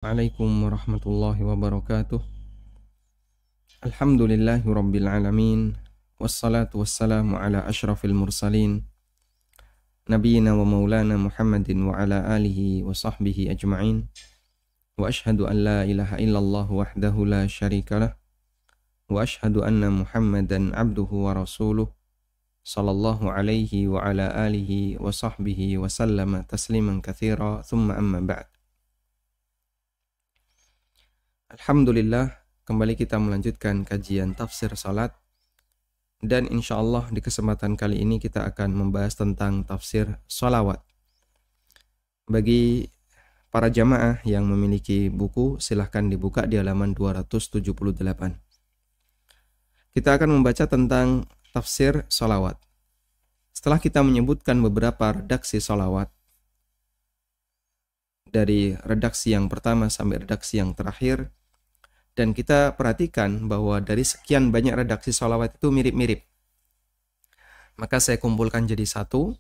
Assalamualaikum warahmatullahi wabarakatuh. Alhamdulillahi rabbil alamin. Wassalatu wassalamu ala ashrafil mursalin Nabiyyina wa maulana Muhammadin wa ala alihi wa sahbihi ajma'in. Wa ashhadu an la ilaha illallah wahdahu la syarikalah. Wa ashhadu anna Muhammadan abduhu wa rasuluh. Sallallahu alaihi wa ala alihi wa sahbihi wa sallama tasliman katsira. Thumma amma ba'd. Alhamdulillah, kembali kita melanjutkan kajian tafsir salat. Dan insya Allah di kesempatan kali ini kita akan membahas tentang tafsir salawat. Bagi para jamaah yang memiliki buku, silahkan dibuka di halaman 278. Kita akan membaca tentang tafsir salawat. Setelah kita menyebutkan beberapa redaksi salawat, dari redaksi yang pertama sampai redaksi yang terakhir, dan kita perhatikan bahwa dari sekian banyak redaksi sholawat itu mirip-mirip. Maka saya kumpulkan jadi satu,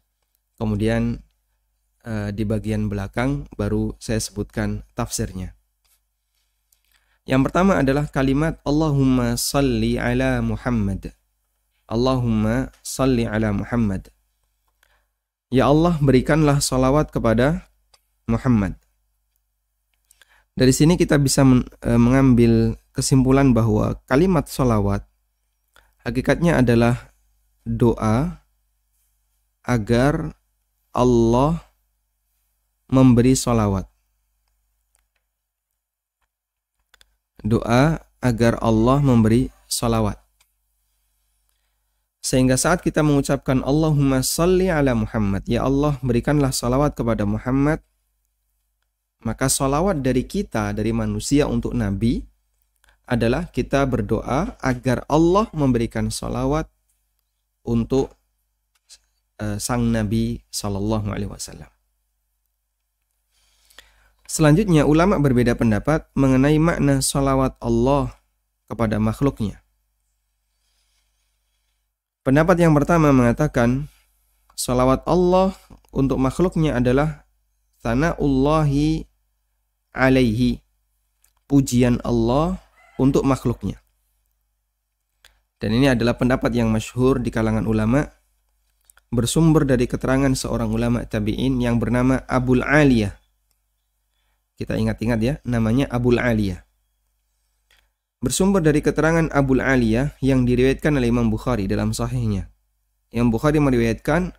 kemudian di bagian belakang baru saya sebutkan tafsirnya. Yang pertama adalah kalimat Allahumma salli ala Muhammad. Allahumma salli ala Muhammad. Ya Allah, berikanlah sholawat kepada Muhammad. Dari sini kita bisa mengambil kesimpulan bahwa kalimat sholawat hakikatnya adalah doa agar Allah memberi sholawat. Doa agar Allah memberi sholawat. Sehingga saat kita mengucapkan Allahumma salli ala Muhammad, ya Allah berikanlah sholawat kepada Muhammad, maka sholawat dari kita, dari manusia untuk Nabi, adalah kita berdoa agar Allah memberikan sholawat untuk sang Nabi Sallallahu Alaihi Wasallam. Selanjutnya, ulama berbeda pendapat mengenai makna sholawat Allah kepada makhluknya. Pendapat yang pertama mengatakan, sholawat Allah untuk makhluknya adalah sana'ullahi alaihi, pujian Allah untuk makhluknya. Dan ini adalah pendapat yang masyhur di kalangan ulama, bersumber dari keterangan seorang ulama tabi'in yang bernama Abul Aliyah. Kita ingat-ingat ya, namanya Abul Aliyah. Bersumber dari keterangan Abul Aliyah yang diriwayatkan oleh Imam Bukhari dalam sahihnya. Imam Bukhari meriwayatkan,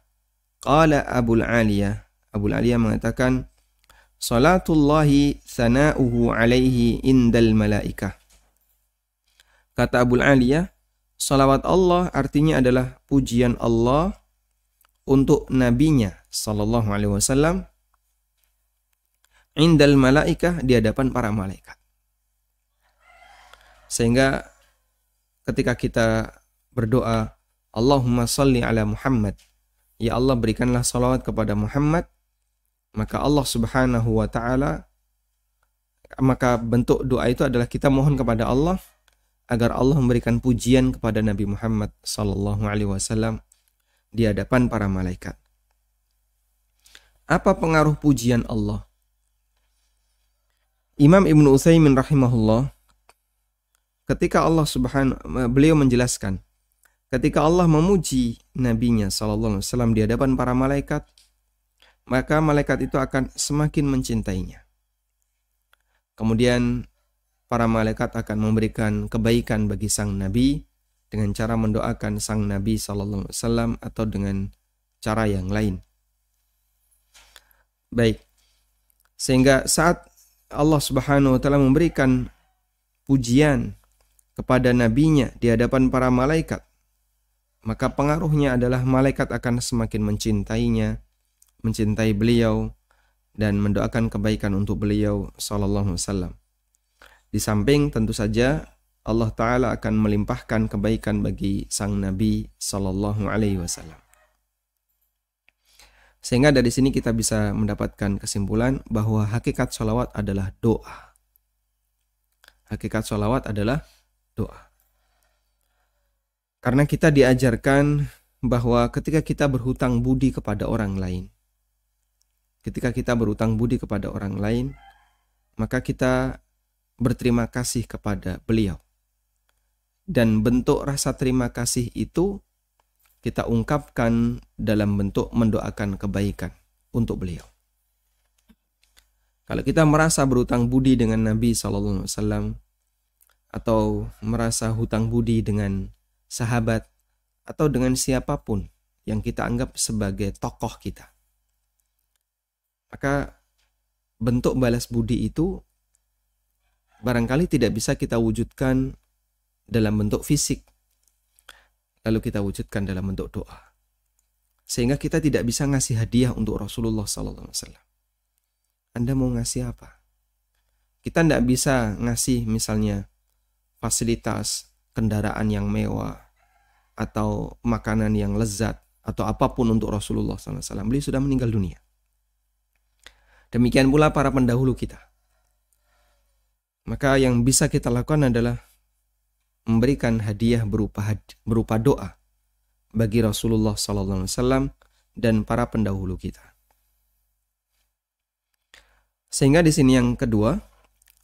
qala Abul Aliyah, Abul Aliyah mengatakan, salatullahi sana'uhu alaihi indal malaikah. Kata Abul Aliyah, salawat Allah artinya adalah pujian Allah untuk nabinya sallallahu alaihi wasallam indal malaikah, di hadapan para malaikat. Sehingga ketika kita berdoa Allahumma salli ala Muhammad, ya Allah berikanlah salawat kepada Muhammad, maka Allah Subhanahu wa ta'ala, maka bentuk doa itu adalah kita mohon kepada Allah agar Allah memberikan pujian kepada Nabi Muhammad sallallahu alaihi wasallam di hadapan para malaikat. Apa pengaruh pujian Allah? Imam Ibnu Utsaimin rahimahullah, ketika beliau menjelaskan, ketika Allah memuji nabinya sallallahu alaihi wasallam di hadapan para malaikat, maka malaikat itu akan semakin mencintainya. Kemudian para malaikat akan memberikan kebaikan bagi sang Nabi dengan cara mendoakan sang Nabi sallallahu alaihi wasallam atau dengan cara yang lain. Baik. Sehingga saat Allah Subhanahu wa taala memberikan pujian kepada nabinya di hadapan para malaikat, maka pengaruhnya adalah malaikat akan semakin mencintainya, mencintai beliau dan mendoakan kebaikan untuk beliau sallallahu alaihi wasallam. Di samping tentu saja Allah Ta'ala akan melimpahkan kebaikan bagi sang Nabi sallallahu alaihi wasallam. Sehingga dari sini kita bisa mendapatkan kesimpulan bahwa hakikat sholawat adalah doa. Hakikat sholawat adalah doa. Karena kita diajarkan bahwa ketika kita berhutang budi kepada orang lain, ketika kita berhutang budi kepada orang lain, maka kita berterima kasih kepada beliau. Dan bentuk rasa terima kasih itu kita ungkapkan dalam bentuk mendoakan kebaikan untuk beliau. Kalau kita merasa berhutang budi dengan Nabi SAW, atau merasa hutang budi dengan sahabat, atau dengan siapapun yang kita anggap sebagai tokoh kita, maka bentuk balas budi itu barangkali tidak bisa kita wujudkan dalam bentuk fisik, lalu kita wujudkan dalam bentuk doa. Sehingga kita tidak bisa ngasih hadiah untuk Rasulullah SAW. Anda mau ngasih apa? Kita tidak bisa ngasih misalnya fasilitas kendaraan yang mewah, atau makanan yang lezat, atau apapun untuk Rasulullah SAW. Beliau sudah meninggal dunia. Demikian pula para pendahulu kita. Maka yang bisa kita lakukan adalah memberikan hadiah berupa doa bagi Rasulullah SAW dan para pendahulu kita. Sehingga di sini yang kedua,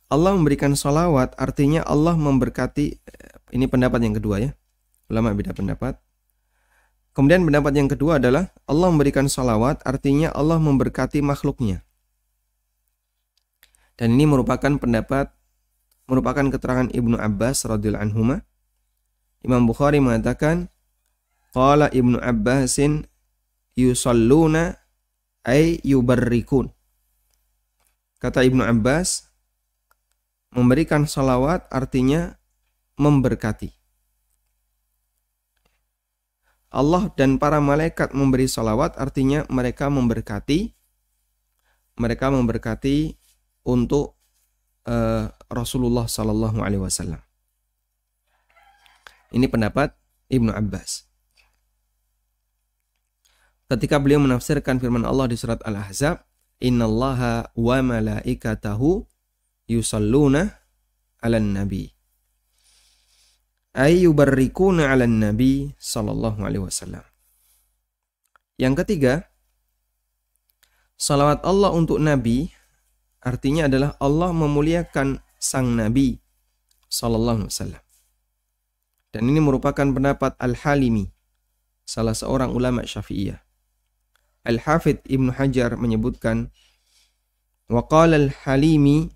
Allah memberikan sholawat, artinya Allah memberkati. Ini pendapat yang kedua ya, ulama beda pendapat. Kemudian pendapat yang kedua adalah Allah memberikan sholawat, artinya Allah memberkati makhluknya. Dan ini merupakan keterangan Ibnu Abbas radhiyallahu anhuma. Imam Bukhari mengatakan, qala Ibnu Abbasin yusalluna ay yubarrikun. Kata Ibnu Abbas, memberikan salawat artinya memberkati. Allah dan para malaikat memberi salawat artinya mereka memberkati untuk Rasulullah Sallallahu Alaihi Wasallam. Ini pendapat Ibnu Abbas. Ketika beliau menafsirkan firman Allah di surat Al-Ahzab, Innallaha wa malaikatahu yusalluna 'alan nabi. Ay yubarrikuna 'alan nabi sallallahu alaihi wasallam. Yang ketiga, salawat Allah untuk Nabi artinya adalah Allah memuliakan sang Nabi sallallahu alaihi wasallam. Dan ini merupakan pendapat Al-Halimi, salah seorang ulama Syafi'iyah. Al-Hafidh Ibnu Hajar menyebutkan, wa qala Al-Halimi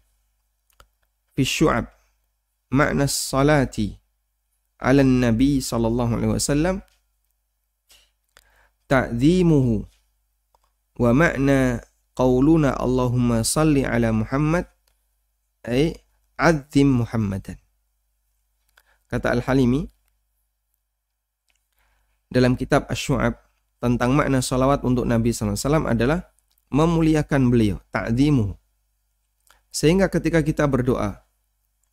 fi Syu'ab makna salati 'ala Nabi sallallahu alaihi wasallam ta'dhimuhu wa makna qauluna Allahumma salli 'ala Muhammad ay 'azzim Muhammadan. Kata Al-Halimi dalam kitab Asy-Syu'ab tentang makna salawat untuk Nabi SAW adalah memuliakan beliau, ta'dhimuhu. Sehingga ketika kita berdoa,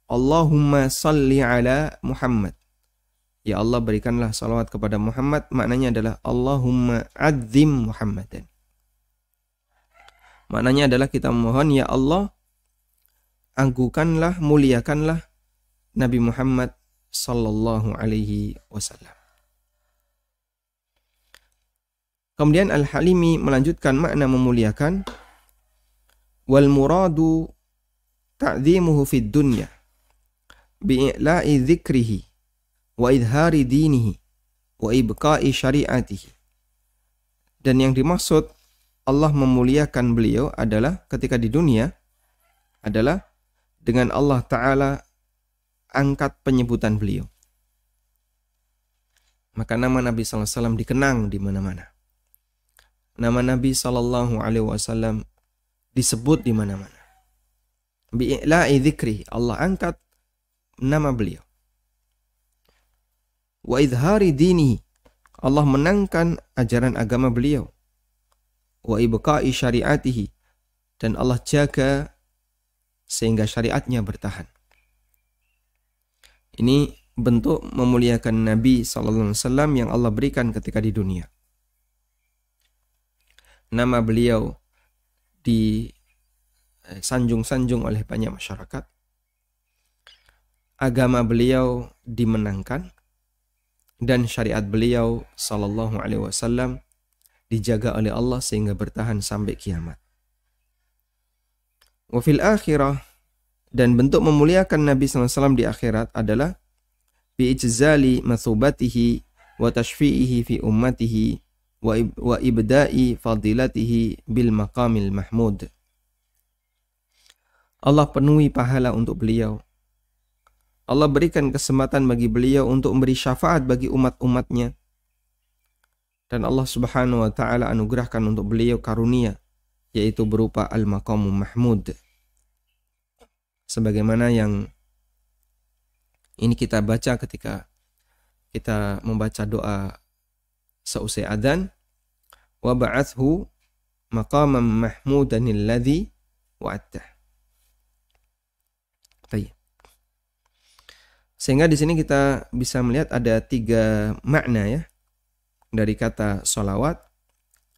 Allahumma salli ala Muhammad, ya Allah berikanlah salawat kepada Muhammad, maknanya adalah Allahumma adzim Muhammadan. Maknanya adalah kita memohon, ya Allah agungkanlah, muliakanlah Nabi Muhammad sallallahu alaihi wasallam. Kemudian Al-Halimi melanjutkan makna memuliakan, wal muradu ta'dhimuhu fid dunya bi'i'la'i dzikrihi wa idhari dinihi wa ibqa'i syari'atihi. Dan yang dimaksud Allah memuliakan beliau adalah ketika di dunia adalah dengan Allah Ta'ala angkat penyebutan beliau. Maka nama Nabi SAW dikenang di mana-mana. Nama Nabi SAW disebut di mana-mana. Bi'i'la'i dzikri, Allah angkat nama beliau. Wa idhari dinihi, Allah menangkan ajaran agama beliau. Wa ibqa'i syari'atihi, dan Allah jaga sehingga syariatnya bertahan. Ini bentuk memuliakan Nabi SAW yang Allah berikan ketika di dunia. Nama beliau disanjung-sanjung oleh banyak masyarakat. Agama beliau dimenangkan dan syariat beliau sallallahu alaihi wasallam dijaga oleh Allah sehingga bertahan sampai kiamat. Wa fil akhirah, Dan bentuk memuliakan Nabi SAW di akhirat adalah bi'ijzali mathubatihi wa tashfi'ihi fi ummatihi wa ibda'i fadilatihi bil maqamil mahmud. Allah penuhi pahala untuk beliau. Allah berikan kesempatan bagi beliau untuk memberi syafaat bagi umat-umatnya. Dan Allah Subhanahu wa ta'ala anugerahkan untuk beliau karunia, yaitu berupa al-maqamul mahmud. Sebagaimana yang ini kita baca ketika kita membaca doa seusai adzan, wa ba'athu maqaman mahmudan alladhi wa'adtah. Baik. Sehingga di sini kita bisa melihat ada 3 makna ya dari kata sholawat.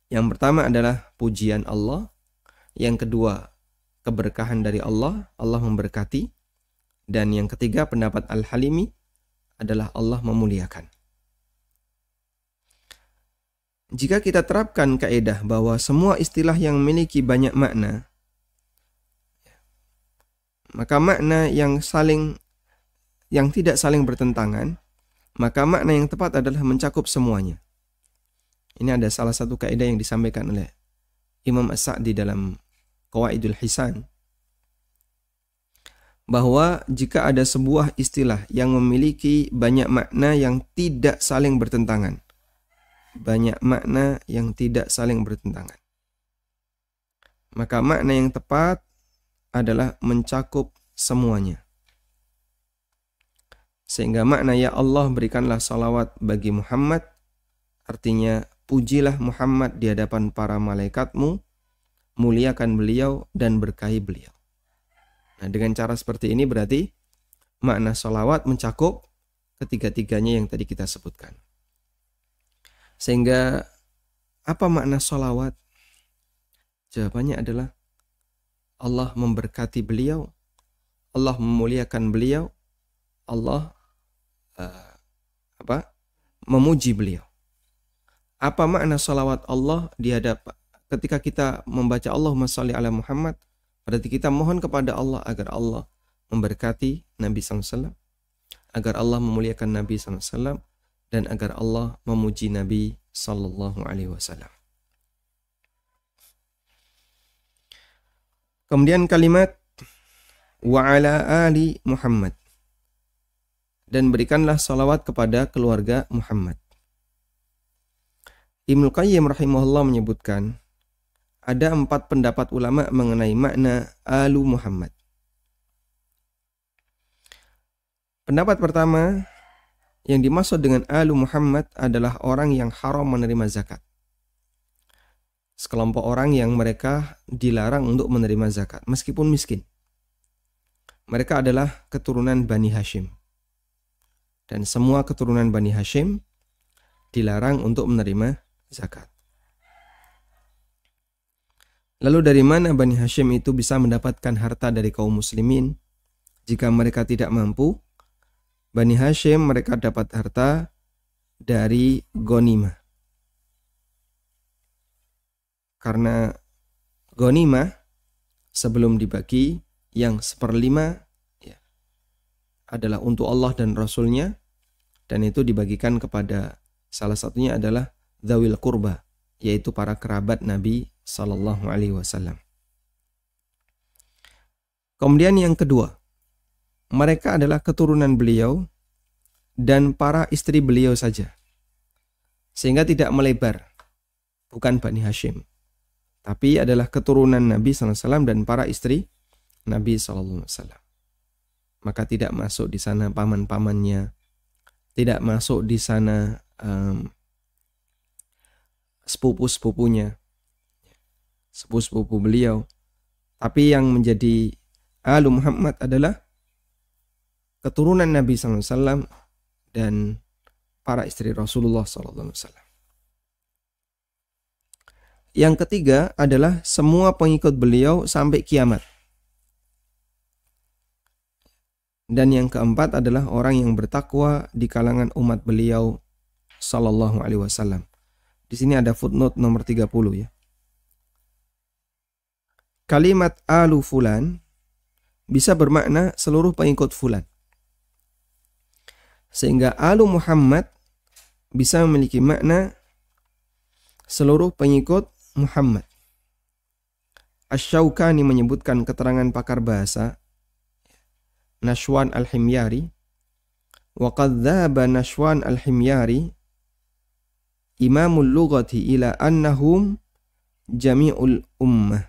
Yang pertama adalah pujian Allah, yang kedua keberkahan dari Allah, Allah memberkati, dan yang ketiga pendapat Al-Halimi adalah Allah memuliakan. Jika kita terapkan kaidah bahwa semua istilah yang memiliki banyak makna, maka makna yang tidak saling bertentangan, maka makna yang tepat adalah mencakup semuanya. Ini ada salah satu kaidah yang disampaikan oleh Imam As-Sa'di dalam Qawaidul Hisan, bahwa jika ada sebuah istilah yang memiliki banyak makna yang tidak saling bertentangan, maka makna yang tepat adalah mencakup semuanya. Sehingga makna ya Allah berikanlah salawat bagi Muhammad, artinya pujilah Muhammad di hadapan para malaikatmu, muliakan beliau dan berkahi beliau. Nah, dengan cara seperti ini berarti makna salawat mencakup ketiga-tiganya yang tadi kita sebutkan. Sehingga apa makna salawat? Jawabannya adalah Allah memberkati beliau, Allah memuliakan beliau, Allah memuji beliau. Apa makna salawat Allah di hadapan ketika kita membaca Allahumma sholli ala Muhammad? Berarti kita mohon kepada Allah agar Allah memberkati Nabi SAW, agar Allah memuliakan Nabi SAW, dan agar Allah memuji Nabi SAW. Kemudian kalimat wa ala ali Muhammad, dan berikanlah salawat kepada keluarga Muhammad. Ibnu Qayyim rahimahullah menyebutkan ada 4 pendapat ulama mengenai makna alu Muhammad. Pendapat pertama, yang dimaksud dengan alu Muhammad adalah orang yang haram menerima zakat. Sekelompok orang yang mereka dilarang untuk menerima zakat meskipun miskin. Mereka adalah keturunan Bani Hashim. Dan semua keturunan Bani Hashim dilarang untuk menerima zakat. Lalu dari mana Bani Hashim itu bisa mendapatkan harta dari kaum muslimin jika mereka tidak mampu? Bani Hashim mereka dapat harta dari ghanimah. Karena ghanimah sebelum dibagi yang 1/5 ya, adalah untuk Allah dan Rasulnya, dan itu dibagikan kepada salah satunya adalah dzawil qurba, yaitu para kerabat Nabi Sallallahu Alaihi Wasallam. Kemudian yang kedua, mereka adalah keturunan beliau dan para istri beliau saja, sehingga tidak melebar, bukan Bani Hashim, tapi adalah keturunan Nabi Sallallahu Alaihi Wasallam dan para istri Nabi Sallallahu Alaihi Wasallam. Maka tidak masuk di sana paman-pamannya, tidak masuk di sana sepupu-sepupunya, sepupu-sepupu beliau. Tapi yang menjadi alu Muhammad adalah keturunan Nabi SAW dan para istri Rasulullah SAW. Yang ketiga adalah semua pengikut beliau sampai kiamat. Dan yang keempat adalah orang yang bertakwa di kalangan umat beliau Sallallahu Alaihi Wasallam. Di sini ada footnote nomor 30 ya. Kalimat alu fulan bisa bermakna seluruh pengikut fulan. Sehingga alu Muhammad bisa memiliki makna seluruh pengikut Muhammad. Asy-Syaukani menyebutkan keterangan pakar bahasa Nashwan al-Himyari, wa qad dhaba Nashwan al-Himyari imamul lughati ila annahum jami'ul ummah.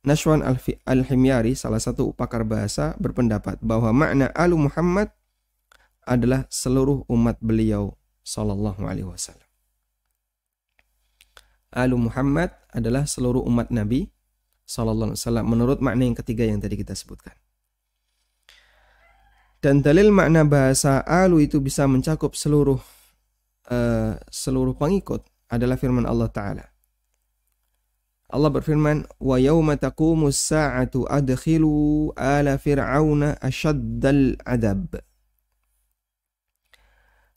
Nashwan al-Himyari, salah satu pakar bahasa, berpendapat bahwa makna alu Muhammad adalah seluruh umat beliau sallallahu alaihi wasallam. Alu Muhammad adalah seluruh umat Nabi sallallahu alaihi wasallam menurut makna yang ketiga yang tadi kita sebutkan. Dan dalil makna bahasa alu itu bisa mencakup seluruh pengikut adalah firman Allah Ta'ala. Allah berfirman, wa yauma taqumus sa'atu adkhilu ala fir'auna asyaddal adab.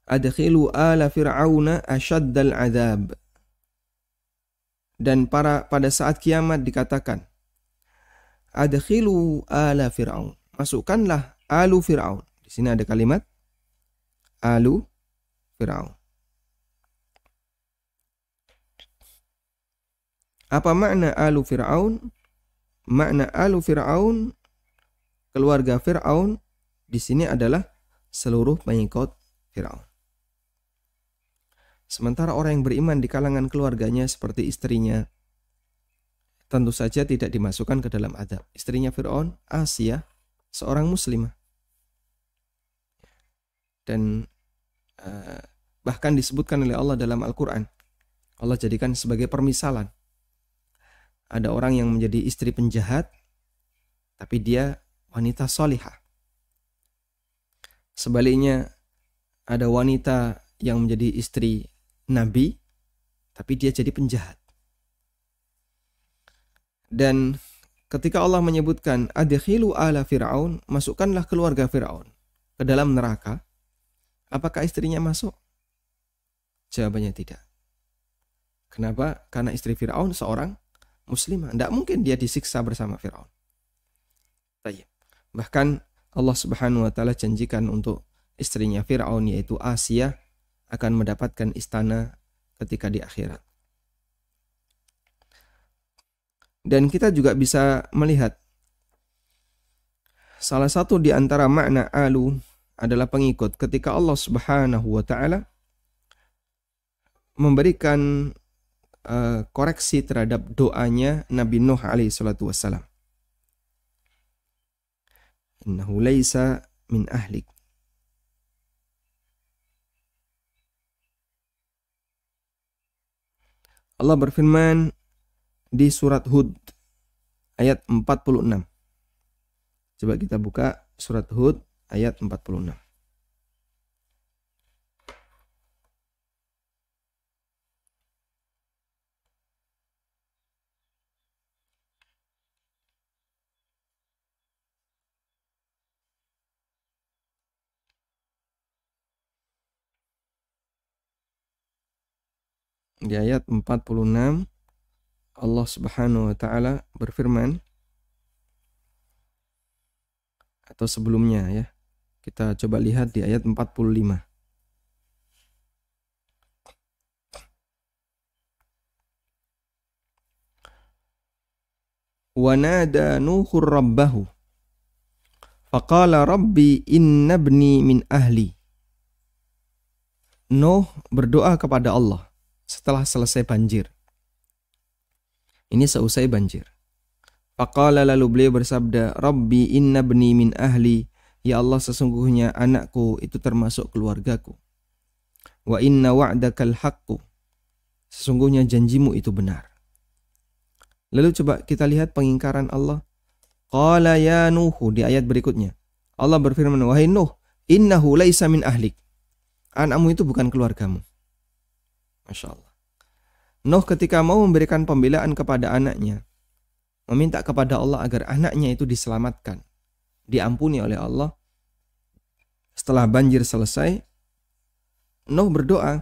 Adkhilu ala fir'auna asyaddal adab. Dan pada saat kiamat dikatakan, adkhilu ala fir'aun. Masukkanlah alu fir'aun. Di sini ada kalimat alu fir'aun. Apa makna alu fir'aun? Makna alu fir'aun, keluarga Fir'aun, di sini adalah seluruh pengikut Fir'aun. Sementara orang yang beriman di kalangan keluarganya seperti istrinya, tentu saja tidak dimasukkan ke dalam adab. Istrinya Fir'aun, Asia, seorang muslimah. Dan bahkan disebutkan oleh Allah dalam Al-Quran. Allah jadikan sebagai permisalan. Ada orang yang menjadi istri penjahat, tapi dia wanita solihah. Sebaliknya, ada wanita yang menjadi istri Nabi, tapi dia jadi penjahat. Dan ketika Allah menyebutkan adkhilu ala Fir'aun, masukkanlah keluarga Fir'aun ke dalam neraka, apakah istrinya masuk? Jawabannya tidak. Kenapa? Karena istri Fir'aun seorang muslimah. Tidak mungkin dia disiksa bersama Fir'aun. Bahkan Allah Subhanahu wa Ta'ala janjikan untuk istrinya Fir'aun, yaitu Asia, akan mendapatkan istana ketika di akhirat. Dan kita juga bisa melihat salah satu di antara makna alu adalah pengikut. Ketika Allah Subhanahu wa Ta'ala memberikan koreksi terhadap doanya Nabi Nuh alaihi salatu wassalam. Innahu laisa min ahlik. Allah berfirman di surat Hud ayat 46. Coba kita buka surat Hud ayat 46. Di ayat 46 Allah Subhanahu wa Ta'ala berfirman, atau sebelumnya ya, kita coba lihat di ayat 45. Wa nada Nuhur rabbahu faqala rabbi inna ibni min ahli. Nuh berdoa kepada Allah setelah selesai banjir. Ini seusai banjir. Faqala, lalu beliau bersabda, Rabbi inna ibni min ahli. Ya Allah, sesungguhnya anakku itu termasuk keluargaku. Wa inna wa'dakal haqqu. Sesungguhnya janjimu itu benar. Lalu coba kita lihat pengingkaran Allah. Qala ya Nuhu, di ayat berikutnya. Allah berfirman, wahai Nuh, innahu laisa min ahlik. Anakmu itu bukan keluargamu. Masya Allah. Nuh ketika mau memberikan pembelaan kepada anaknya, meminta kepada Allah agar anaknya itu diselamatkan, diampuni oleh Allah. Setelah banjir selesai, Nuh berdoa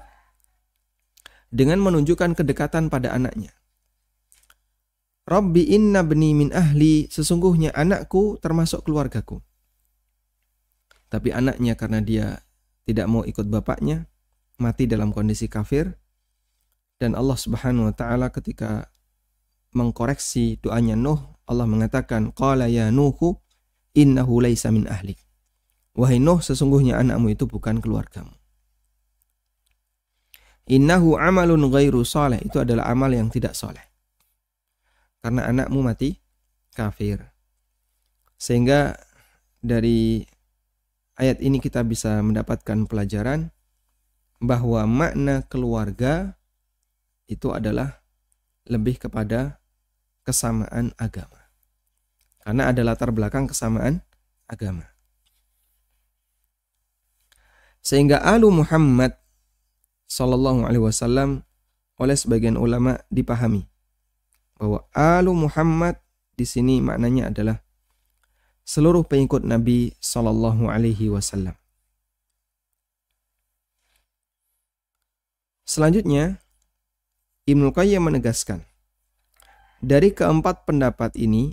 dengan menunjukkan kedekatan pada anaknya. Rabbi inna bni min ahli, sesungguhnya anakku termasuk keluargaku. Tapi anaknya karena dia tidak mau ikut bapaknya, mati dalam kondisi kafir. Dan Allah Subhanahu wa taala ketika mengkoreksi doanya Nuh, Allah mengatakan, qala ya Nuhu innahu laisa min ahlik. Wahai Nuh, sesungguhnya anakmu itu bukan keluargamu. Innahu amalun ghairu saleh, itu adalah amal yang tidak soleh. Karena anakmu mati kafir. Sehingga dari ayat ini kita bisa mendapatkan pelajaran bahwa makna keluarga itu adalah lebih kepada kesamaan agama. Karena ada latar belakang kesamaan agama. Sehingga Alu Muhammad Sallallahu Alaihi Wasallam oleh sebagian ulama dipahami bahwa Alu Muhammad di sini maknanya adalah seluruh pengikut Nabi Sallallahu Alaihi Wasallam. Selanjutnya Ibnu Qayyim menegaskan, dari keempat pendapat ini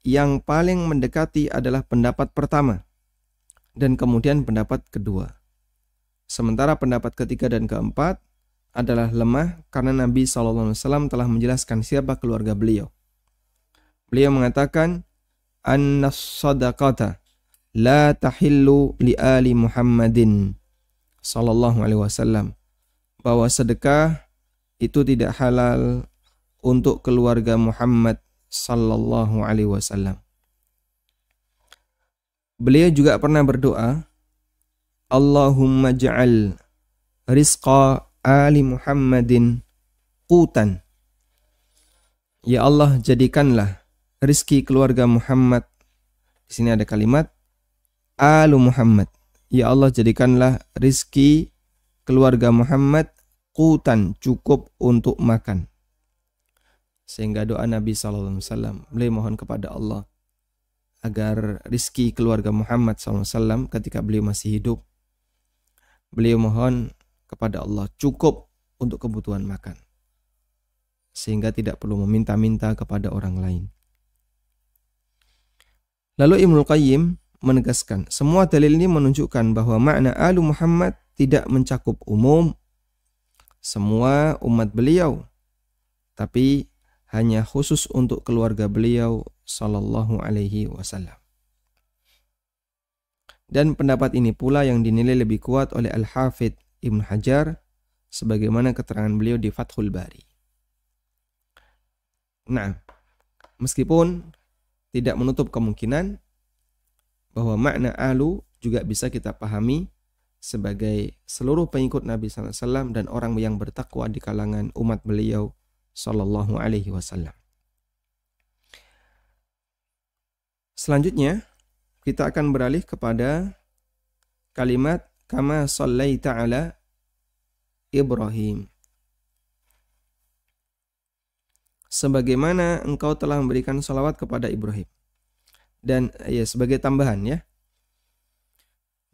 yang paling mendekati adalah pendapat pertama dan kemudian pendapat kedua. Sementara pendapat ketiga dan keempat adalah lemah karena Nabi SAW telah menjelaskan siapa keluarga beliau. Beliau mengatakan, annas sadaqata la tahillu li ali Muhammadin sallallahu alaihi wasallam, bahwa sedekah itu tidak halal untuk keluarga Muhammad sallallahu alaihi wasallam. Beliau juga pernah berdoa, Allahumma ja'al rizqa ali Muhammadin qutan. Ya Allah, jadikanlah rizki keluarga Muhammad. Di sini ada kalimat alu Muhammad. Ya Allah, jadikanlah rizki keluarga Muhammad qutan, cukup untuk makan. Sehingga doa Nabi SAW, beliau mohon kepada Allah agar rizki keluarga Muhammad SAW ketika beliau masih hidup, beliau mohon kepada Allah cukup untuk kebutuhan makan. Sehingga tidak perlu meminta-minta kepada orang lain. Lalu Ibnu Qayyim menegaskan, semua dalil ini menunjukkan bahwa makna Alu Muhammad tidak mencakup umum semua umat beliau, tapi hanya khusus untuk keluarga beliau sallallahu alaihi wasallam. Dan pendapat ini pula yang dinilai lebih kuat oleh Al-Hafidh Ibnu Hajar sebagaimana keterangan beliau di Fathul Bari. Nah, meskipun tidak menutup kemungkinan bahwa makna alu juga bisa kita pahami sebagai seluruh pengikut Nabi SAW dan orang yang bertakwa di kalangan umat beliau sallallahu alaihi wasallam. Selanjutnya kita akan beralih kepada kalimat kama shallaita ala Ibrahim. Sebagaimana engkau telah memberikan salawat kepada Ibrahim. Dan ya sebagai tambahan ya.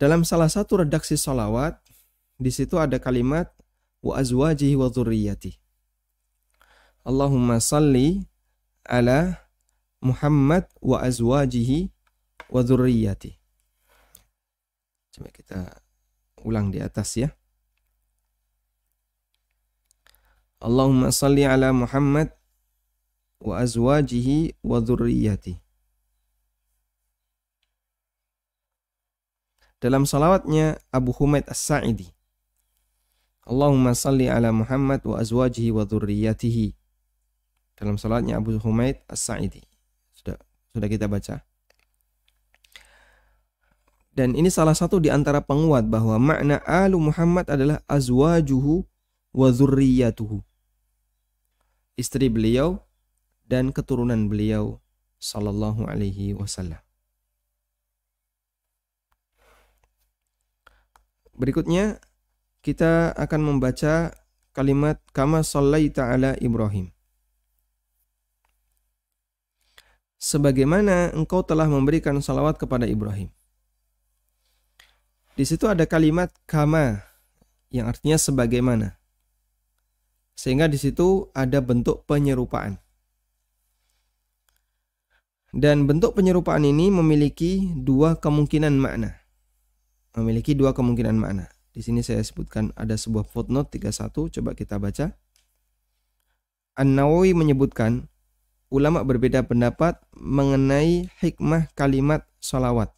Dalam salah satu redaksi salawat di situ ada kalimat wa azwajihi wa dzurriyyati. Allahumma salli ala Muhammad wa azwajihi wa dzurriyyati. Coba kita ulang di atas ya. Allahumma salli ala Muhammad wa azwajihi wa dzurriyyati. Dalam salawatnya Abu Humaid As-Sa'idi, Allahumma salli ala Muhammad wa azwajihi wa dzurriyyatihi. Dalam salawatnya Abu Humaid As-Sa'idi. Sudah kita baca. Dan ini salah satu di antara penguat bahwa makna alu Muhammad adalah azwajuhu wa dzurriyyatuhu. Istri beliau dan keturunan beliau sallallahu alaihi wasallam. Berikutnya kita akan membaca kalimat kama shallaita ala Ibrahim. Sebagaimana engkau telah memberikan salawat kepada Ibrahim. Di situ ada kalimat kama yang artinya sebagaimana. Sehingga di situ ada bentuk penyerupaan. Dan bentuk penyerupaan ini memiliki dua kemungkinan makna. Di sini saya sebutkan ada sebuah footnote 31, coba kita baca. An-Nawawi menyebutkan ulama berbeda pendapat mengenai hikmah kalimat sholawat.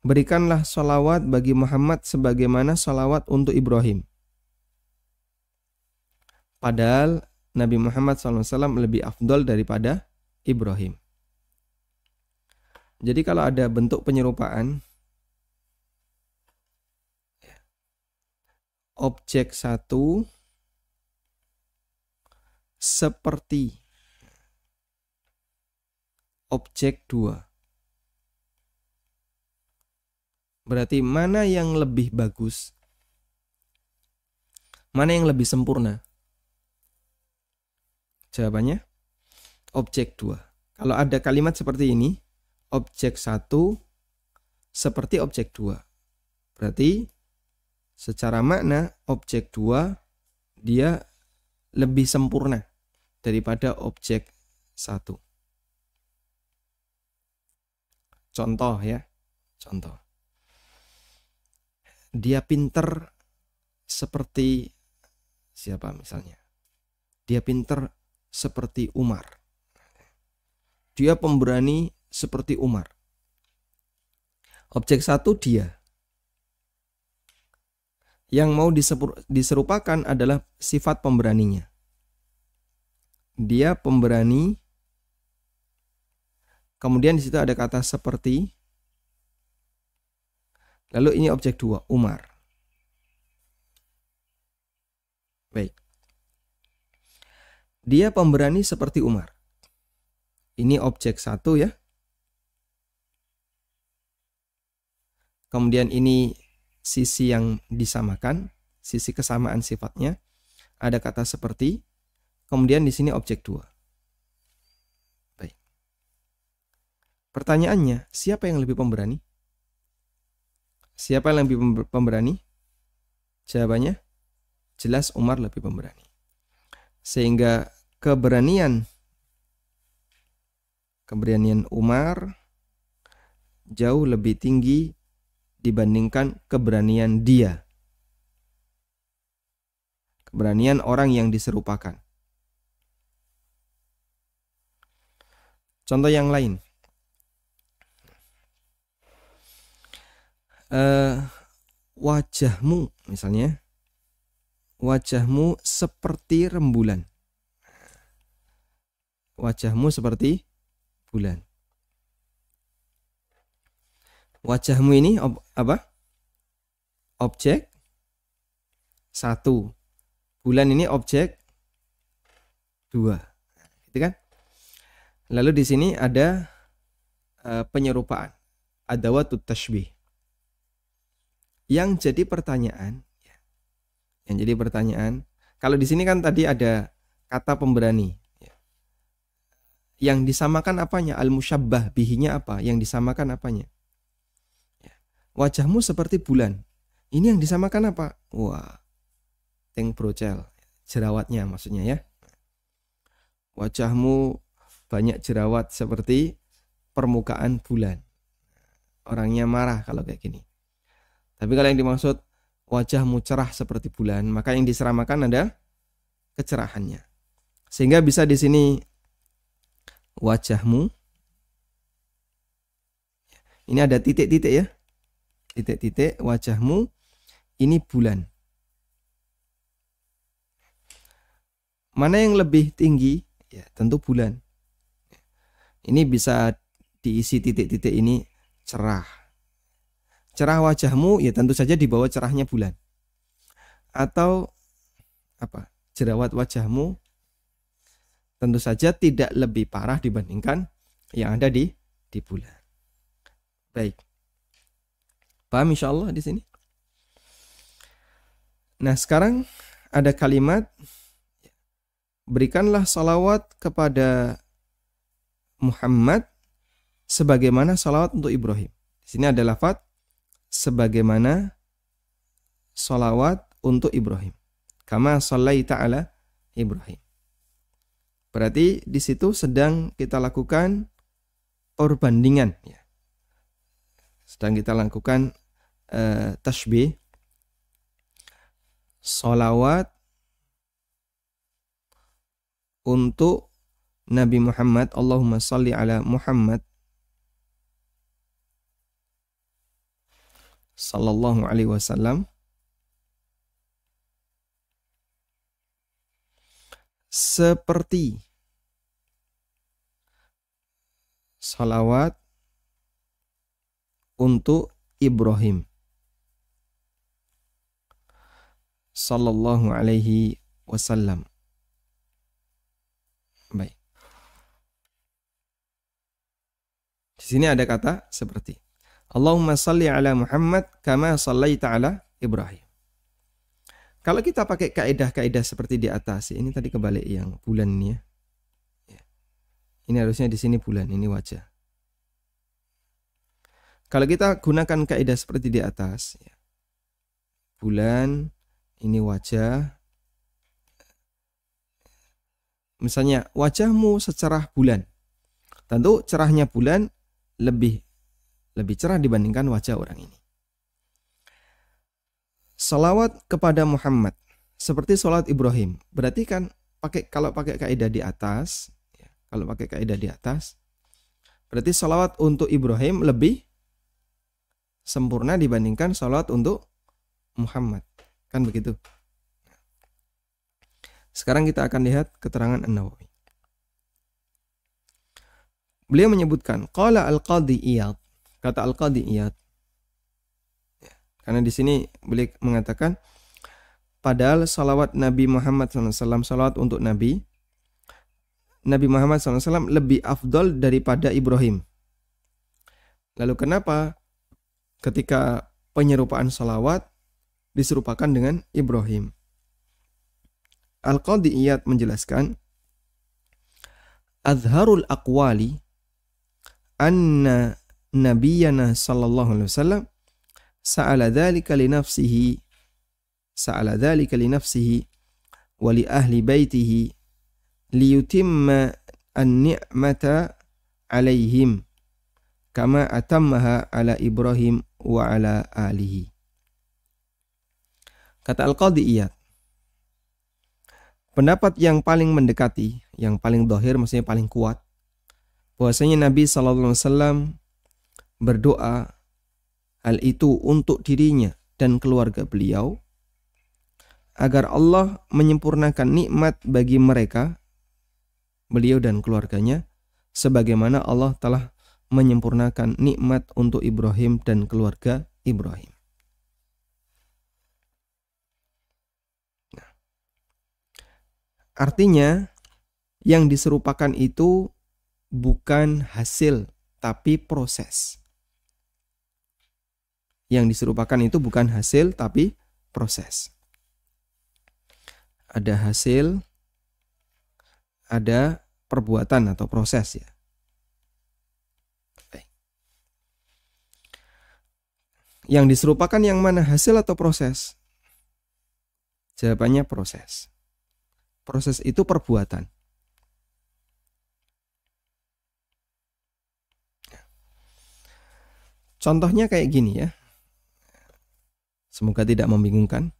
Berikanlah sholawat bagi Muhammad sebagaimana sholawat untuk Ibrahim. Padahal Nabi Muhammad SAW lebih afdol daripada Ibrahim. Jadi kalau ada bentuk penyerupaan, objek satu seperti objek dua. Berarti mana yang lebih bagus? Mana yang lebih sempurna? Jawabannya objek 2. Kalau ada kalimat seperti ini, objek 1 seperti objek 2. Berarti secara makna objek 2 dia lebih sempurna daripada objek 1. Contoh ya. Contoh. Dia pinter seperti siapa misalnya? Dia pinter seperti Umar. Dia pemberani seperti Umar. Objek 1 dia. Yang mau diserupakan adalah sifat pemberaninya. Dia pemberani. Kemudian di situ ada kata seperti. Lalu ini objek 2, Umar. Baik. Dia pemberani seperti Umar. Ini objek 1 ya. Kemudian ini sisi yang disamakan, sisi kesamaan sifatnya. Ada kata seperti. Kemudian di sini objek 2. Baik. Pertanyaannya, siapa yang lebih pemberani? Siapa yang lebih pemberani? Jawabannya, jelas Umar lebih pemberani. Sehingga keberanian Umar jauh lebih tinggi dibandingkan keberanian dia. Keberanian orang yang diserupakan. Contoh yang lain. Wajahmu misalnya. Wajahmu seperti rembulan. Wajahmu seperti bulan. Wajahmu ini apa? Objek 1. Bulan ini objek 2. Gitu kan? Lalu di sini ada penyerupaan. Adawatut tashbih. Yang jadi pertanyaan, kalau di sini kan tadi ada kata pemberani. Yang disamakan apanya? Al-musyabbah bihinya apa? Yang disamakan apanya? Wajahmu seperti bulan. Ini yang disamakan apa? Wah, teng brocel, jerawatnya maksudnya ya. Wajahmu banyak jerawat seperti permukaan bulan. Orangnya marah kalau kayak gini. Tapi kalau yang dimaksud wajahmu cerah seperti bulan, maka yang disamakan ada kecerahannya. Sehingga bisa di sini wajahmu. Ini ada titik-titik ya. Titik-titik wajahmu ini bulan. Mana yang lebih tinggi? Ya, tentu bulan. Ini bisa diisi titik-titik ini cerah. Cerah wajahmu ya tentu saja di bawah cerahnya bulan. Atau apa? Jerawat wajahmu tentu saja tidak lebih parah dibandingkan yang ada di bulan. Baik. Paham insyaallah di sini? Nah, sekarang ada kalimat berikanlah salawat kepada Muhammad sebagaimana salawat untuk Ibrahim. Di sini ada lafaz sebagaimana salawat untuk Ibrahim. Kama shallaita ala Ibrahim. Berarti di situ sedang kita lakukan perbandingan, ya. Sedang kita lakukan tasbih. Sholawat untuk Nabi Muhammad, Allahumma sholli ala Muhammad sallallahu alaihi wasallam, seperti sholawat untuk Ibrahim sallallahu alaihi wasallam. Baik. Di sini ada kata seperti Allahumma shalli ala Muhammad kama shallaita ala Ibrahim. Kalau kita pakai kaidah-kaidah seperti di atas, ini tadi kebalik yang bulan ini, ya. Ini harusnya di sini bulan, ini wajah. Kalau kita gunakan kaidah seperti di atas, ya. Bulan, ini wajah. Misalnya wajahmu secerah bulan. Tentu cerahnya bulan lebih cerah dibandingkan wajah orang ini. Salawat kepada Muhammad seperti salat Ibrahim. Berarti kan kalau pakai kaidah di atas, ya, kalau pakai kaidah di atas, berarti salawat untuk Ibrahim lebih sempurna dibandingkan salawat untuk Muhammad. Kan begitu. Sekarang kita akan lihat keterangan An-Nawawi. Beliau menyebutkan qala al-Qadhi Iyad, kata al-Qadhi Iyad. Karena di sini beliau mengatakan padahal salawat Nabi Muhammad SAW, salawat untuk Nabi Muhammad SAW lebih afdol daripada Ibrahim. Lalu kenapa ketika penyerupaan salawat diserupakan dengan Ibrahim? Al-Qadhi Iyad menjelaskan, azharul aqwali anna nabiyyana sallallahu alaihi wasallam sa'ala dzalika li nafsihi wa li ahli baitihi liyutimma an-ni'mata alaihim kama atammaha ala Ibrahim wa ala alihi. Kata Al-Qadhi Iyad, pendapat yang paling mendekati, yang paling dhahir, maksudnya paling kuat, bahwasanya Nabi SAW berdoa hal itu untuk dirinya dan keluarga beliau, agar Allah menyempurnakan nikmat bagi mereka, beliau dan keluarganya, sebagaimana Allah telah menyempurnakan nikmat untuk Ibrahim dan keluarga Ibrahim. Nah, artinya yang diserupakan itu bukan hasil tapi proses. Yang diserupakan itu bukan hasil tapi proses. Ada hasil, ada perbuatan atau proses, ya. Yang diserupakan yang mana, hasil atau proses? Jawabannya proses. Proses itu perbuatan. Contohnya kayak gini, ya. Semoga tidak membingungkan.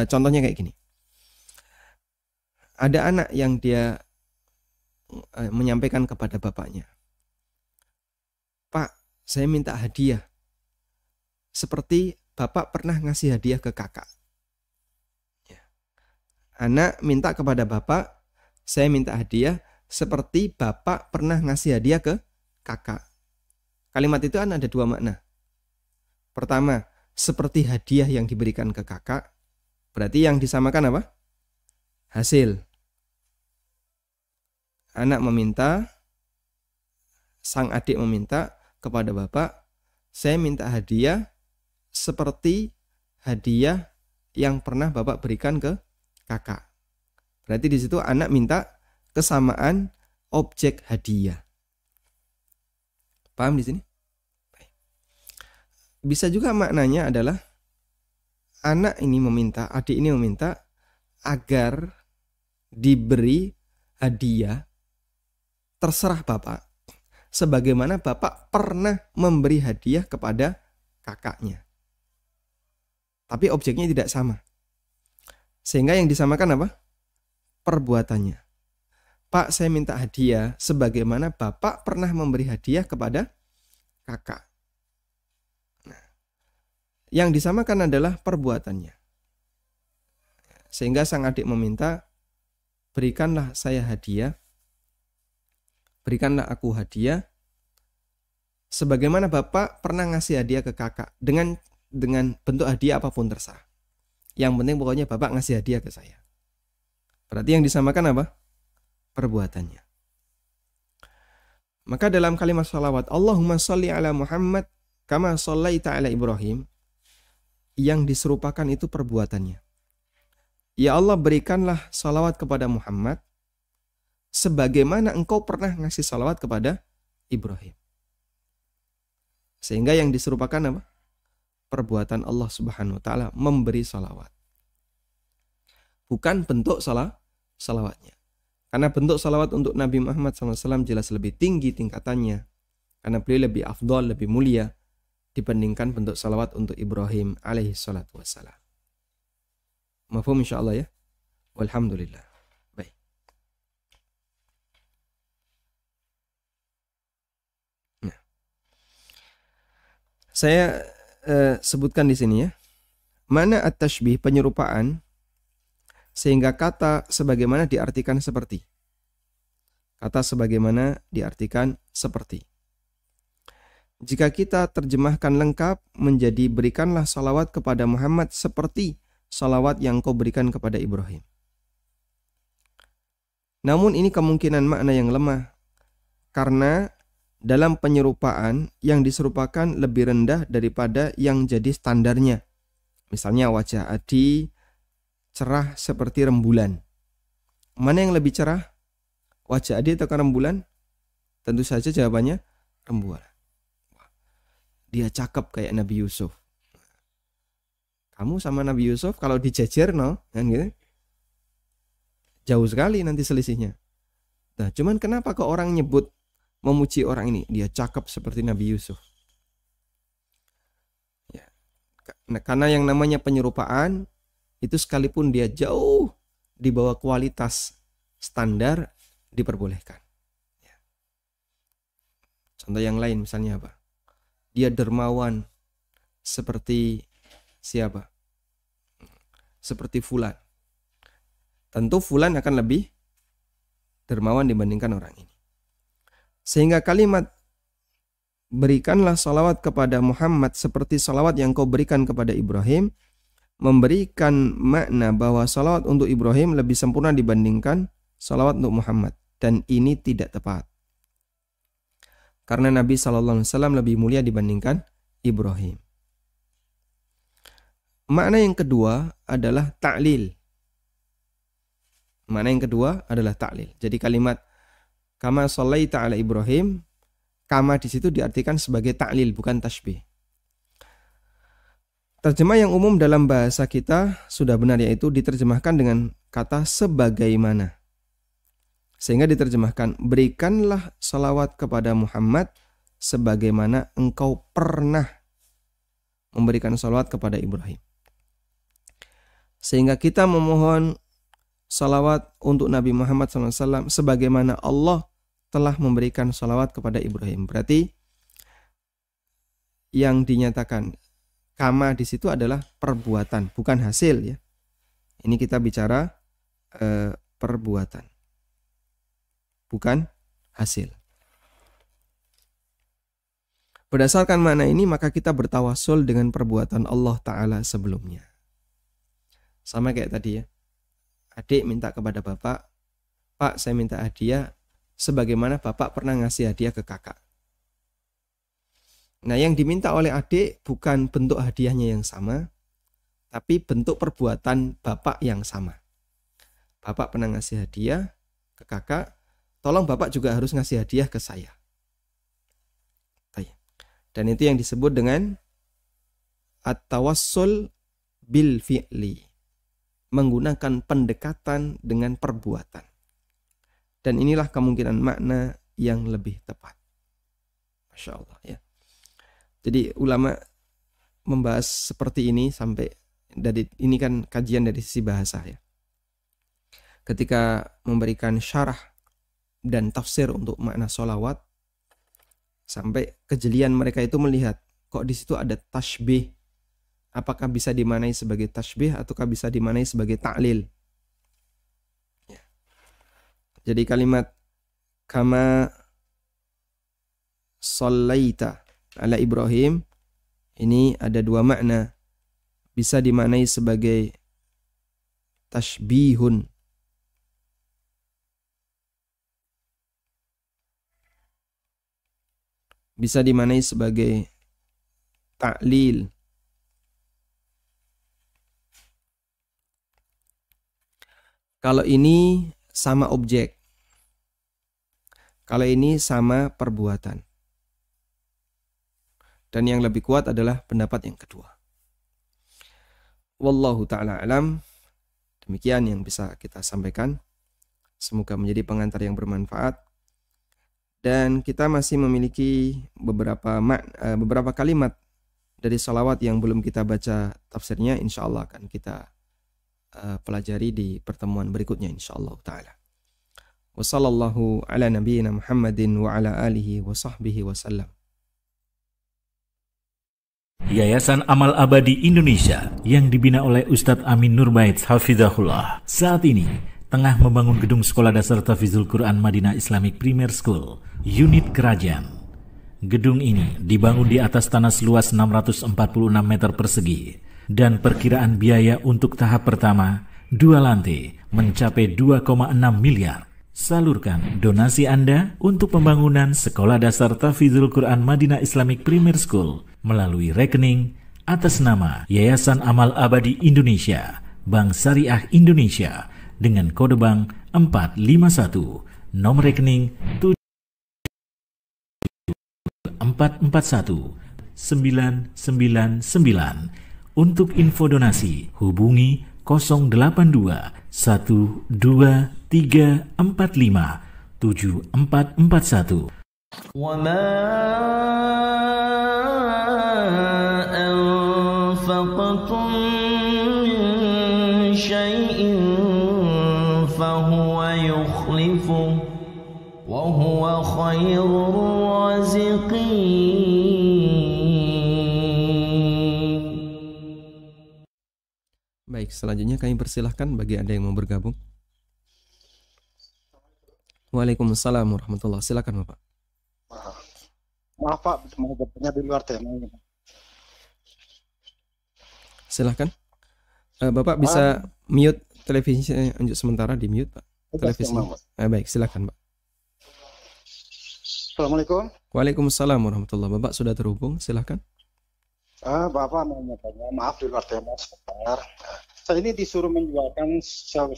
Contohnya kayak gini. Ada anak yang dia menyampaikan kepada bapaknya, "Pak, saya minta hadiah. Seperti bapak pernah ngasih hadiah ke kakak." Ya. Anak minta kepada bapak, "Saya minta hadiah seperti bapak pernah ngasih hadiah ke kakak." Kalimat itu kan ada dua makna. Pertama, seperti hadiah yang diberikan ke kakak, berarti yang disamakan apa? Hasil. Anak meminta, sang adik meminta kepada bapak, "Saya minta hadiah seperti hadiah yang pernah bapak berikan ke kakak." Berarti di situ anak minta kesamaan objek hadiah. Paham di sini? Bisa juga maknanya adalah anak ini meminta, adik ini meminta agar diberi hadiah, terserah Bapak. Sebagaimana Bapak pernah memberi hadiah kepada kakaknya. Tapi objeknya tidak sama. Sehingga yang disamakan apa? Perbuatannya. Pak, saya minta hadiah sebagaimana Bapak pernah memberi hadiah kepada kakak. Nah, yang disamakan adalah perbuatannya. Sehingga sang adik meminta, berikanlah saya hadiah, berikanlah aku hadiah, sebagaimana Bapak pernah ngasih hadiah ke kakak. Dengan bentuk hadiah apapun terserah. Yang penting pokoknya Bapak ngasih hadiah ke saya. Berarti yang disamakan apa? Perbuatannya. Maka dalam kalimat salawat, Allahumma sholli ala Muhammad kama shallaita ala Ibrahim, yang diserupakan itu perbuatannya. Ya Allah, berikanlah salawat kepada Muhammad sebagaimana engkau pernah ngasih salawat kepada Ibrahim. Sehingga yang diserupakan apa? Perbuatan Allah Subhanahu wa ta'ala memberi salawat. Bukan bentuk salawatnya. Karena bentuk salawat untuk Nabi Muhammad SAW jelas lebih tinggi tingkatannya. Karena beliau lebih afdol, lebih mulia dibandingkan bentuk salawat untuk Ibrahim alaihi salatu wassalam. Mafhum insyaallah ya. Walhamdulillah. Baik. Nah, saya sebutkan di sini ya. Mana at-tashbih, penyerupaan, sehingga kata sebagaimana diartikan seperti. Kata sebagaimana diartikan seperti. Jika kita terjemahkan lengkap menjadi berikanlah salawat kepada Muhammad seperti salawat yang kau berikan kepada Ibrahim. Namun ini kemungkinan makna yang lemah. Karena dalam penyerupaan yang diserupakan lebih rendah daripada yang jadi standarnya. Misalnya wajah Adi cerah seperti rembulan. Mana yang lebih cerah? Wajah Adi atau rembulan? Tentu saja jawabannya rembulan. Dia cakep kayak Nabi Yusuf. Kamu sama Nabi Yusuf kalau dijejer kan gitu. Jauh sekali nanti selisihnya. Nah, cuman kenapa kok orang nyebut memuji orang ini? Dia cakep seperti Nabi Yusuf. Ya. Nah, karena yang namanya penyerupaan itu sekalipun dia jauh di bawah kualitas standar diperbolehkan. Ya. Contoh yang lain misalnya apa? Dia dermawan seperti siapa? Seperti Fulan. Tentu Fulan akan lebih dermawan dibandingkan orang ini. Sehingga kalimat berikanlah salawat kepada Muhammad seperti salawat yang kau berikan kepada Ibrahim memberikan makna bahwa salawat untuk Ibrahim lebih sempurna dibandingkan salawat untuk Muhammad. Dan ini tidak tepat. Karena Nabi SAW lebih mulia dibandingkan Ibrahim. Makna yang kedua adalah ta'lil. Makna yang kedua adalah ta'lil. Jadi kalimat kama shallaita ala Ibrahim, kama di situ diartikan sebagai ta'lil, bukan tashbih. Terjemah yang umum dalam bahasa kita sudah benar, yaitu diterjemahkan dengan kata sebagaimana. Sehingga diterjemahkan berikanlah salawat kepada Muhammad sebagaimana engkau pernah memberikan salawat kepada Ibrahim. Sehingga kita memohon salawat untuk Nabi Muhammad SAW sebagaimana Allah telah memberikan salawat kepada Ibrahim. Berarti yang dinyatakan kama di situ adalah perbuatan, bukan hasil ya. Ini kita bicara perbuatan, bukan hasil. Berdasarkan makna ini maka kita bertawasul dengan perbuatan Allah Ta'ala sebelumnya. Sama kayak tadi ya. Adik minta kepada bapak, Pak saya minta hadiah sebagaimana bapak pernah ngasih hadiah ke kakak. Nah yang diminta oleh adik bukan bentuk hadiahnya yang sama, tapi bentuk perbuatan bapak yang sama. Bapak pernah ngasih hadiah ke kakak, tolong bapak juga harus ngasih hadiah ke saya. Dan itu yang disebut dengan at-tawassul bil fi'li. Menggunakan pendekatan dengan perbuatan. Dan inilah kemungkinan makna yang lebih tepat. Masya Allah ya. Jadi ulama membahas seperti ini sampai dari ini kan kajian dari sisi bahasa ya. Ketika memberikan syarah dan tafsir untuk makna sholawat, sampai kejelian mereka itu melihat kok di situ ada tasbih. Apakah bisa dimaknai sebagai tasbih ataukah bisa dimaknai sebagai ta'lil? Ya. Jadi kalimat kama shallaita ala Ibrahim ini ada dua makna. Bisa dimaknai sebagai tashbihun, bisa dimaknai sebagai ta'lil. Kalau ini sama objek, kalau ini sama perbuatan. Dan yang lebih kuat adalah pendapat yang kedua. Wallahu ta'ala alam. Demikian yang bisa kita sampaikan. Semoga menjadi pengantar yang bermanfaat. Dan kita masih memiliki beberapa kalimat dari salawat yang belum kita baca tafsirnya. Insya Allah akan kita pelajari di pertemuan berikutnya insyaAllah ta'ala. Wa sallallahu ala nabiyyina Muhammadin wa ala alihi wa sahbihi wa sallam. Yayasan Amal Abadi Indonesia yang dibina oleh Ustadz Amin Nurbaits Hafizahullah saat ini tengah membangun gedung Sekolah Dasar Tahfidzul Quran Madinah Islamic Premier School, unit Kerajaan. Gedung ini dibangun di atas tanah seluas 646 meter persegi dan perkiraan biaya untuk tahap pertama 2 lantai mencapai 2,6 miliar. Salurkan donasi Anda untuk pembangunan Sekolah Dasar Tahfidzul Quran Madinah Islamic Premier School melalui rekening atas nama Yayasan Amal Abadi Indonesia, Bank Syariah Indonesia dengan kode bank 451, nomor rekening 7441 999. Untuk info donasi hubungi 082 12345 7441. وما أنفقتم من شيء فهو يخلفه وهو خير الرازقين. Baik, selanjutnya kami persilahkan bagi Anda yang mau bergabung. Waalaikumsalam warahmatullahi wabarakatuh. Silakan Bapak. Maaf Pak, mau bertanya di luar tema. Silahkan. Bapak bisa mute televisi untuk sementara, di mute Pak. Televisi. Baik, silakan Pak. Assalamualaikum. Waalaikumsalam warahmatullahi wabarakatuh. Bapak sudah terhubung, silakan. Bapak mau bertanya, maaf di luar tema sebentar. Saya ini disuruh menjualkan satu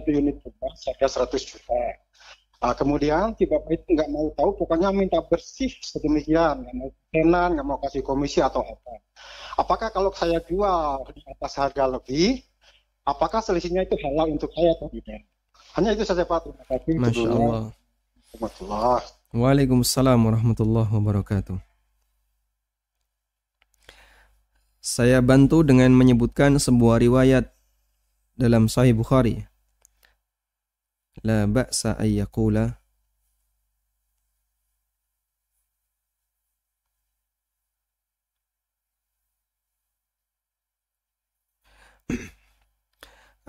unit rumah seharga 100 juta. Kemudian si bapak itu nggak mau tahu, pokoknya minta bersih sedemikian, nggak mau tenan, nggak mau kasih komisi atau apa. Apakah kalau saya jual di atas harga lebih, apakah selisihnya itu halal untuk saya atau tidak? Hanya itu saja Pak. Terima kasih. Masya Allah. Warahmatullah. Waalaikumsalam warahmatullahi wabarakatuh. Saya bantu dengan menyebutkan sebuah riwayat dalam Sahih Bukhari. La ba'sa ayyakula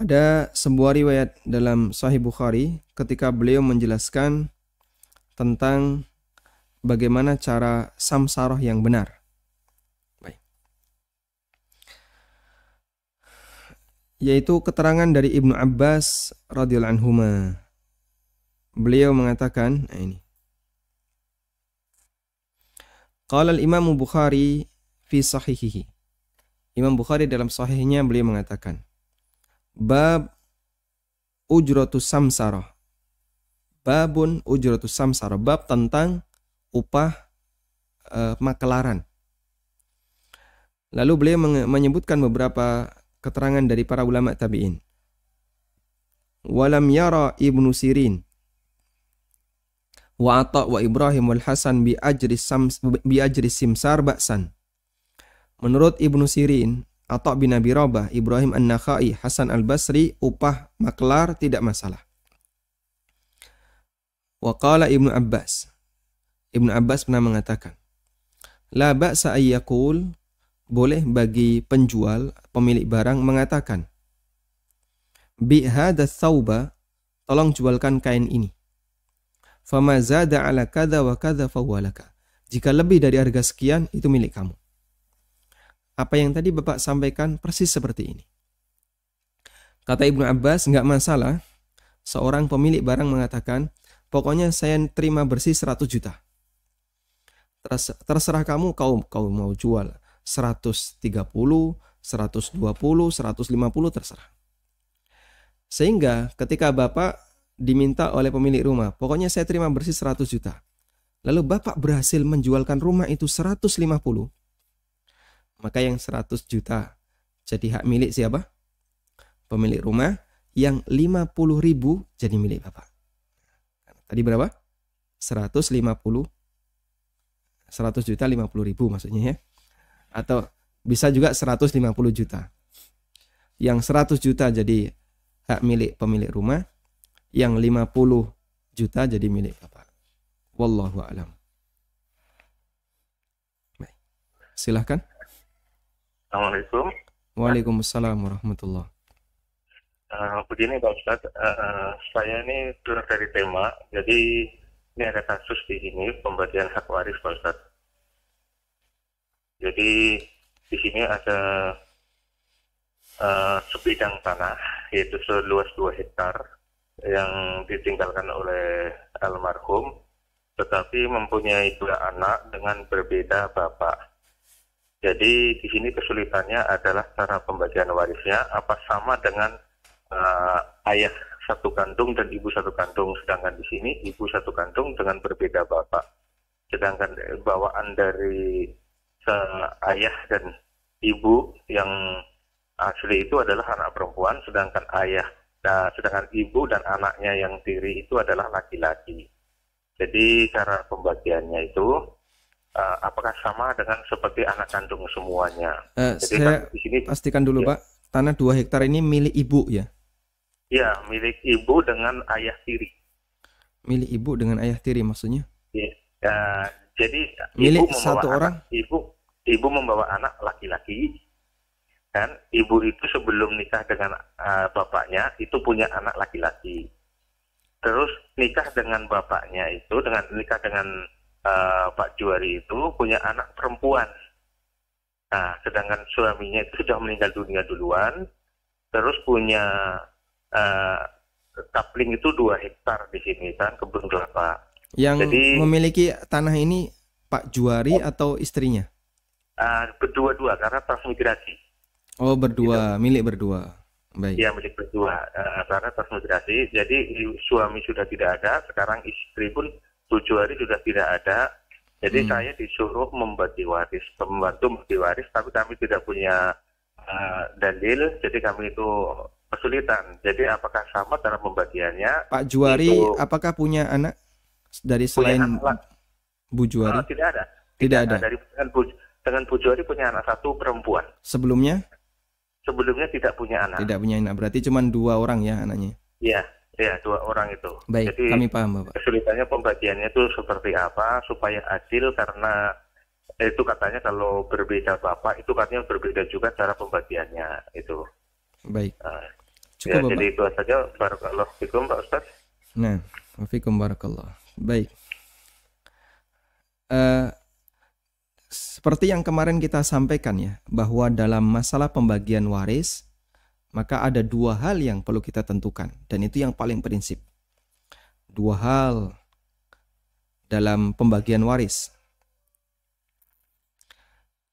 ada sebuah riwayat dalam Sahih Bukhari ketika beliau menjelaskan tentang bagaimana cara samsaroh yang benar. Baik. Yaitu keterangan dari Ibnu Abbas radhiyallahu anhuma. Beliau mengatakan, ini. Qala al-Imam Bukhari fi sahihihi. Imam Bukhari dalam sahihnya beliau mengatakan, bab ujratus samsarah. Babun ujratus samsarah. Bab tentang upah makelaran. Lalu beliau menyebutkan beberapa keterangan dari para ulama tabi'in. Walam yara Ibnu Sirin. wa Atha wa Ibrahim wal Hasan bi ajri simsar ba'san. Menurut Ibnu Sirin, Atha bin Abi Rabah, Ibrahim An-Nakhai, Hasan Al-Basri, upah maklar tidak masalah. Wa qala Ibnu Abbas. Ibnu Abbas pernah mengatakan, la ba'sa ayyakul, boleh bagi penjual, pemilik barang mengatakan, bi hadha thawba, tolong jualkan kain ini. Fama zada ala kadza wa kadza fawalaka. Jika lebih dari harga sekian, itu milik kamu. Apa yang tadi Bapak sampaikan persis seperti ini. Kata Ibnu Abbas, enggak masalah seorang pemilik barang mengatakan, pokoknya saya terima bersih 100 juta. Terserah kamu, kau mau jual 130, 120, 150, terserah. Sehingga ketika Bapak diminta oleh pemilik rumah, pokoknya saya terima bersih 100 juta. Lalu Bapak berhasil menjualkan rumah itu 150. Maka yang 100 juta jadi hak milik siapa? Pemilik rumah. Yang 50.000 jadi milik Bapak. Tadi berapa? 100 juta 50.000 maksudnya ya. Atau bisa juga 150 juta. Yang 100 juta jadi hak milik pemilik rumah. Yang 50 juta jadi milik Bapak. Wallahu a'lam. Baik. Silahkan. Assalamualaikum. Waalaikumsalam warahmatullahi. Begini Pak Ustadz, saya ini keluar dari tema, jadi ini ada kasus di sini pembagian hak waris Pak Ustadz. Jadi di sini ada sebidang tanah, yaitu seluas 2 hektar yang ditinggalkan oleh almarhum, tetapi mempunyai 2 anak dengan berbeda bapak. Jadi di sini kesulitannya adalah cara pembagian warisnya, apa sama dengan ayah satu kandung dan ibu satu kandung, sedangkan di sini ibu satu kandung dengan berbeda bapak. Sedangkan bawaan dari ayah dan ibu yang asli itu adalah anak perempuan, sedangkan sedangkan ibu dan anaknya yang tiri itu adalah laki-laki. Jadi cara pembagiannya itu apakah sama dengan seperti anak kandung semuanya? Jadi Saya di sini pastikan dulu ya, Pak, tanah 2 hektar ini milik ibu ya? Ya, milik ibu dengan ayah tiri. Milik ibu dengan ayah tiri maksudnya? Ya, jadi milik ibu membawa satu orang? Ibu membawa anak laki-laki. Dan ibu itu sebelum nikah dengan bapaknya itu punya anak laki-laki. Terus nikah dengan bapaknya itu, nikah dengan Pak Juari itu punya anak perempuan. Nah, sedangkan suaminya itu sudah meninggal dunia duluan. Terus punya kapling itu 2 hektar di sini kan, kebun kelapa. Yang jadi, memiliki tanah ini Pak Juari atau istrinya? Berdua-dua karena transmigrasi. Oh, berdua, gitu. Milik berdua. Baik. Ya, milik berdua karena transmigrasi. Jadi suami sudah tidak ada, sekarang istri pun tujuh hari sudah tidak ada. Jadi saya disuruh membagi waris, membantu membagi waris, tapi kami tidak punya dalil, jadi kami itu kesulitan. Jadi apakah sama cara pembagiannya? Pak Juari itu, apakah punya anak dari selain Bu Juari? Tidak ada. Tidak ada. Dengan Bu Juari punya anak satu perempuan. Sebelumnya tidak punya anak. Tidak punya anak. Berarti cuma 2 orang ya anaknya. Iya, 2 orang itu. Baik, jadi, kami paham Bapak. Kesulitannya pembagiannya itu seperti apa supaya adil, karena itu katanya kalau berbeda bapak itu katanya berbeda juga cara pembagiannya itu. Baik. Cukup ya, Bapak. Jadi itu saja. Barakallahu fikum Pak Ustaz. Nah, wafikum barakallah. Baik. Seperti yang kemarin kita sampaikan ya, bahwa dalam masalah pembagian waris, maka ada 2 hal yang perlu kita tentukan, dan itu yang paling prinsip. 2 hal dalam pembagian waris.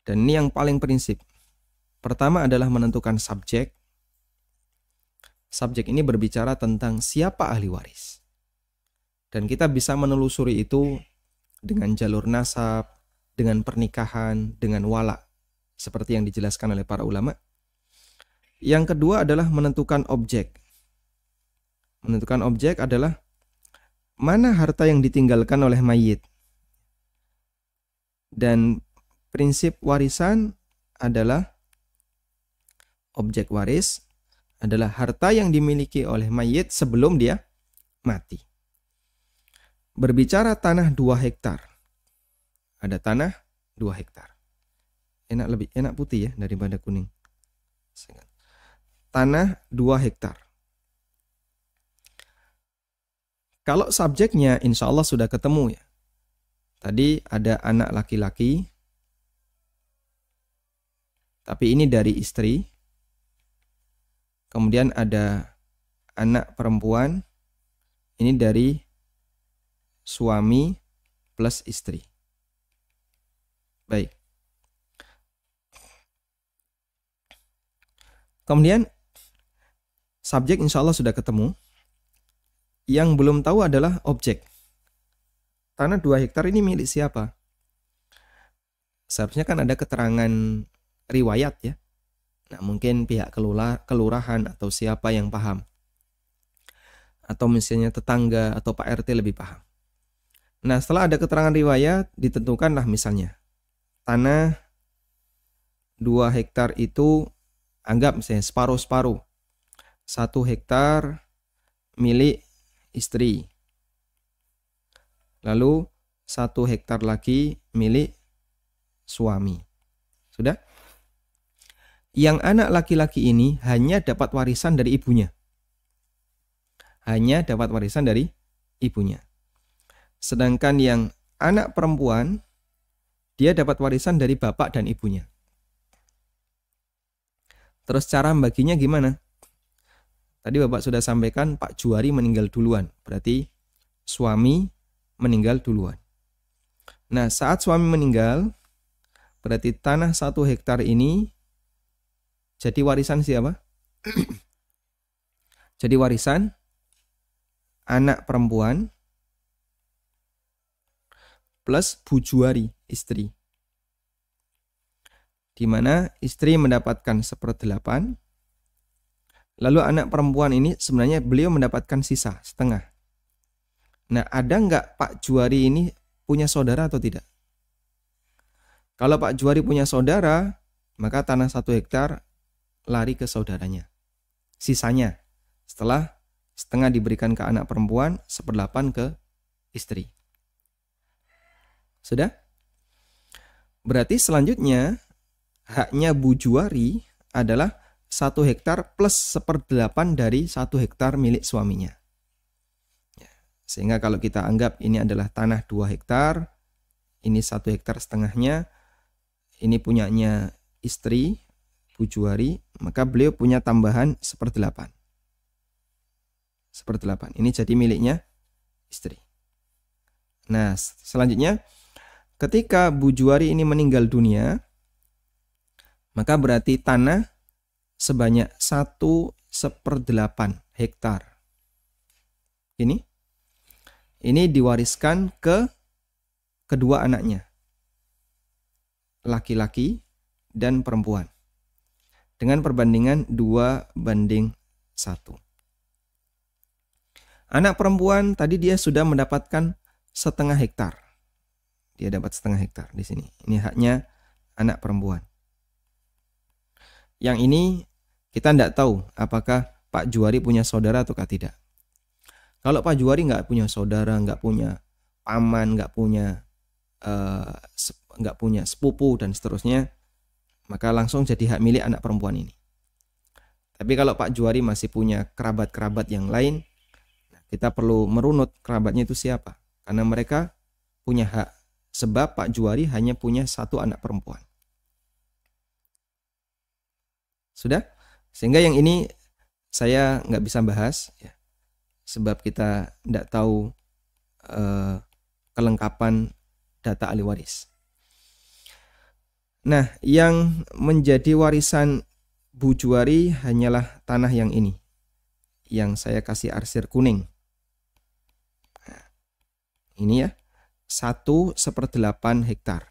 Dan ini yang paling prinsip. Pertama adalah menentukan subjek. Subjek ini berbicara tentang siapa ahli waris. Dan kita bisa menelusuri itu dengan jalur nasab, dengan pernikahan, dengan wala, seperti yang dijelaskan oleh para ulama. Yang kedua adalah menentukan objek. Menentukan objek adalah mana harta yang ditinggalkan oleh mayit. Dan prinsip warisan adalah objek waris adalah harta yang dimiliki oleh mayit sebelum dia mati. Berbicara tanah 2 hektar. Ada tanah 2 hektar. Lebih enak putih ya daripada kuning. Tanah 2 hektar. Kalau subjeknya insya Allah sudah ketemu ya. Tadi ada anak laki-laki. Tapi ini dari istri. Kemudian ada anak perempuan. Ini dari suami plus istri. Baik. Kemudian subjek insya Allah sudah ketemu. Yang belum tahu adalah objek. Tanah 2 hektar ini milik siapa? Seharusnya kan ada keterangan riwayat ya. Nah, mungkin pihak kelurahan atau siapa yang paham. Atau misalnya tetangga atau Pak RT lebih paham. Nah, setelah ada keterangan riwayat, ditentukanlah misalnya tanah 2 hektar itu anggap misalnya separuh-separuh. 1 hektar milik istri. Lalu 1 hektar lagi milik suami. Sudah? Yang anak laki-laki ini hanya dapat warisan dari ibunya. Hanya dapat warisan dari ibunya. Sedangkan yang anak perempuan, dia dapat warisan dari bapak dan ibunya. Terus cara membaginya gimana? Tadi Bapak sudah sampaikan Pak Juwari meninggal duluan. Berarti suami meninggal duluan. Nah, saat suami meninggal, berarti tanah 1 hektar ini jadi warisan siapa? Jadi warisan anak perempuan plus Bu Juwari, istri. Di mana istri mendapatkan 1/8. Lalu anak perempuan ini sebenarnya beliau mendapatkan sisa setengah. Nah, ada nggak Pak Juwari ini punya saudara atau tidak? Kalau Pak Juwari punya saudara, maka tanah 1 hektar lari ke saudaranya. Sisanya setelah setengah diberikan ke anak perempuan, 1/8 ke istri. Sudah? Berarti selanjutnya haknya Bu Juwari adalah 1 hektar plus 1/8 dari 1 hektar milik suaminya. Ya, sehingga kalau kita anggap ini adalah tanah 2 hektar, ini 1 hektar setengahnya, ini punyanya istri, Bu Juwari, maka beliau punya tambahan 1/8. 1/8. Ini jadi miliknya istri. Nah, selanjutnya ketika Bu Juwari ini meninggal dunia, maka berarti tanah sebanyak 1/8 hektar. Ini diwariskan ke kedua anaknya, laki-laki dan perempuan, dengan perbandingan 2:1. Anak perempuan tadi dia sudah mendapatkan 1/2 hektar. Dia dapat 1/2 hektar di sini. Ini haknya anak perempuan. Yang ini kita tidak tahu apakah Pak Juwari punya saudara atau tidak. Kalau Pak Juwari nggak punya saudara, nggak punya paman, nggak punya sepupu dan seterusnya, maka langsung jadi hak milik anak perempuan ini. Tapi kalau Pak Juwari masih punya kerabat-kerabat yang lain, kita perlu merunut kerabatnya itu siapa. Karena mereka punya hak. Sebab Pak Juwari hanya punya 1 anak perempuan. Sudah? Sehingga yang ini saya nggak bisa bahas. Ya. Sebab kita tidak tahu kelengkapan data ahli waris. Nah, yang menjadi warisan Bu Juwari hanyalah tanah yang ini. Yang saya kasih arsir kuning. Ini ya, 1/8 hektar.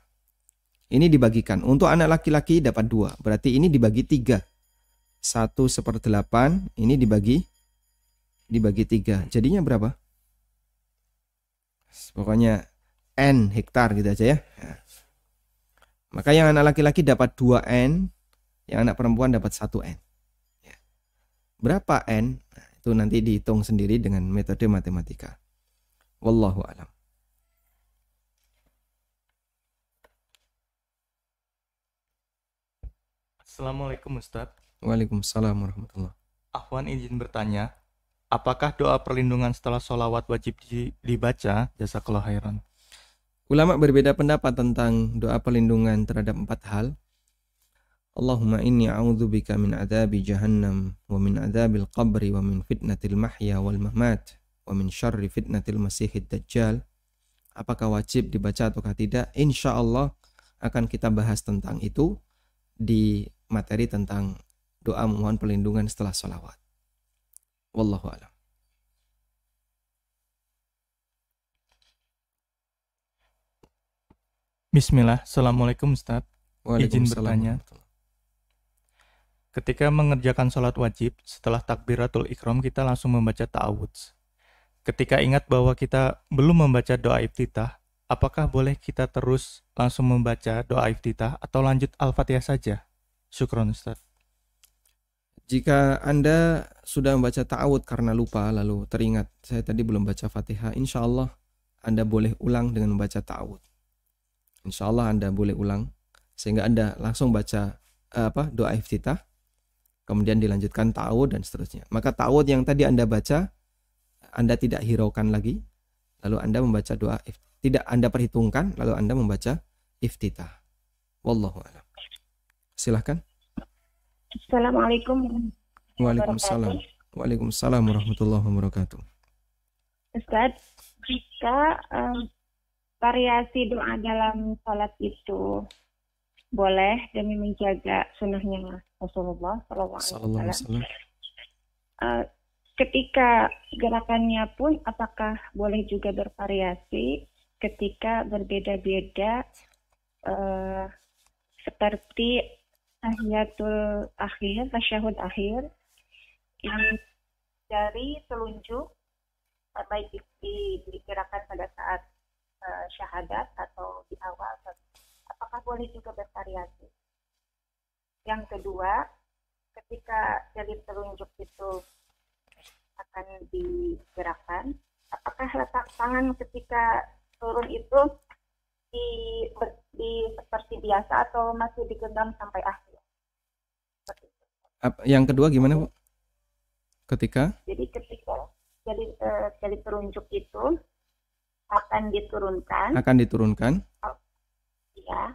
Ini dibagikan. Untuk anak laki-laki dapat 2. Berarti ini dibagi 3. 1/8 ini dibagi 3. Jadinya berapa? Pokoknya N hektar gitu aja ya. Nah, maka yang anak laki-laki dapat 2N, yang anak perempuan dapat 1N. Ya. Berapa N? Nah, itu nanti dihitung sendiri dengan metode matematika. Wallahu a'lam. Assalamualaikum Ustadz. Waalaikumsalam warahmatullahi. Afwan izin bertanya, apakah doa perlindungan setelah sholawat wajib dibaca? Jazakallahu khairan. Ulama berbeda pendapat tentang doa perlindungan terhadap 4 hal. Allahumma inni a'udzubika min adzabi jahannam wa min adzabil qabri wa min fitnatil mahya wal mamat wa min syarri fitnatil masihid dajjal. Apakah wajib dibaca ataukah tidak? Insya Allah akan kita bahas tentang itu di materi tentang doa memohon perlindungan setelah sholawat. Wallahu a'lam. Bismillah. Assalamualaikum Ustadz. Izin Waalaikumsalam bertanya. Ketika mengerjakan sholat wajib, setelah takbiratul ikhram kita langsung membaca ta'awudz. Ketika ingat bahwa kita belum membaca doa iftitah, apakah boleh kita terus langsung membaca doa iftitah atau lanjut Al-Fatihah saja? Syukron Ustaz. Jika Anda sudah membaca ta'awud karena lupa lalu teringat saya tadi belum baca Fatihah, insya Allah Anda boleh ulang dengan membaca ta'awud. Insya Allah Anda boleh ulang sehingga Anda langsung baca doa iftitah, kemudian dilanjutkan ta'awud dan seterusnya. Maka ta'awud yang tadi Anda baca Anda tidak hiraukan lagi, lalu Anda membaca doa tidak Anda perhitungkan, lalu Anda membaca iftitah. Wallahu a'lam. Silahkan. Assalamualaikum. Waalaikumsalam. Waalaikumsalam warahmatullahi wabarakatuh. Ustaz, jika variasi doa dalam sholat itu boleh demi menjaga sunnahnya Rasulullah SAW. Ketika gerakannya pun apakah boleh juga bervariasi ketika berbeda-beda seperti tahiyatul akhir, tasyahud akhir yang dari telunjuk baik dikirakan pada saat syahadat atau di awal, apakah boleh juga bervariasi? Yang kedua, ketika jari telunjuk itu akan digerakkan, apakah letak tangan ketika turun itu di seperti biasa atau masih digenggam sampai akhir? Yang kedua gimana, Bu? Ketika jari telunjuk itu akan diturunkan. Ya.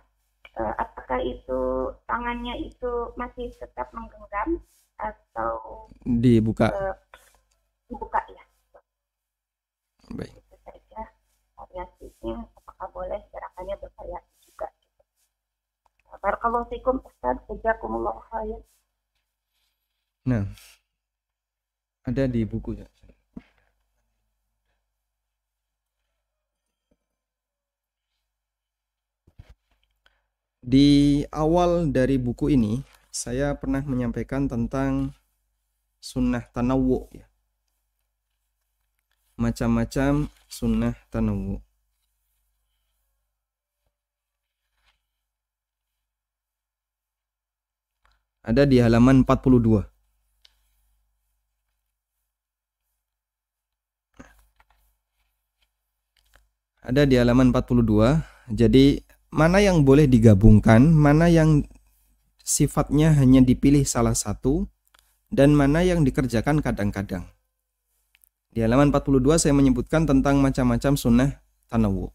Apakah itu tangannya itu masih tetap menggenggam atau dibuka? Dibuka ya. Baik. Itu saja variasinya. Apakah boleh gerakannya bervariasi juga? Barakallahu fikum Ustaz. Jazakumullahu khairan. Nah, ada di buku ya. Di awal dari buku ini saya pernah menyampaikan tentang sunnah tanawwu ya. Macam-macam sunnah tanawwu. Ada di halaman 42. Ada di halaman 42. Jadi mana yang boleh digabungkan, mana yang sifatnya hanya dipilih salah satu, dan mana yang dikerjakan kadang-kadang. Di halaman 42 saya menyebutkan tentang macam-macam sunnah tanawwu.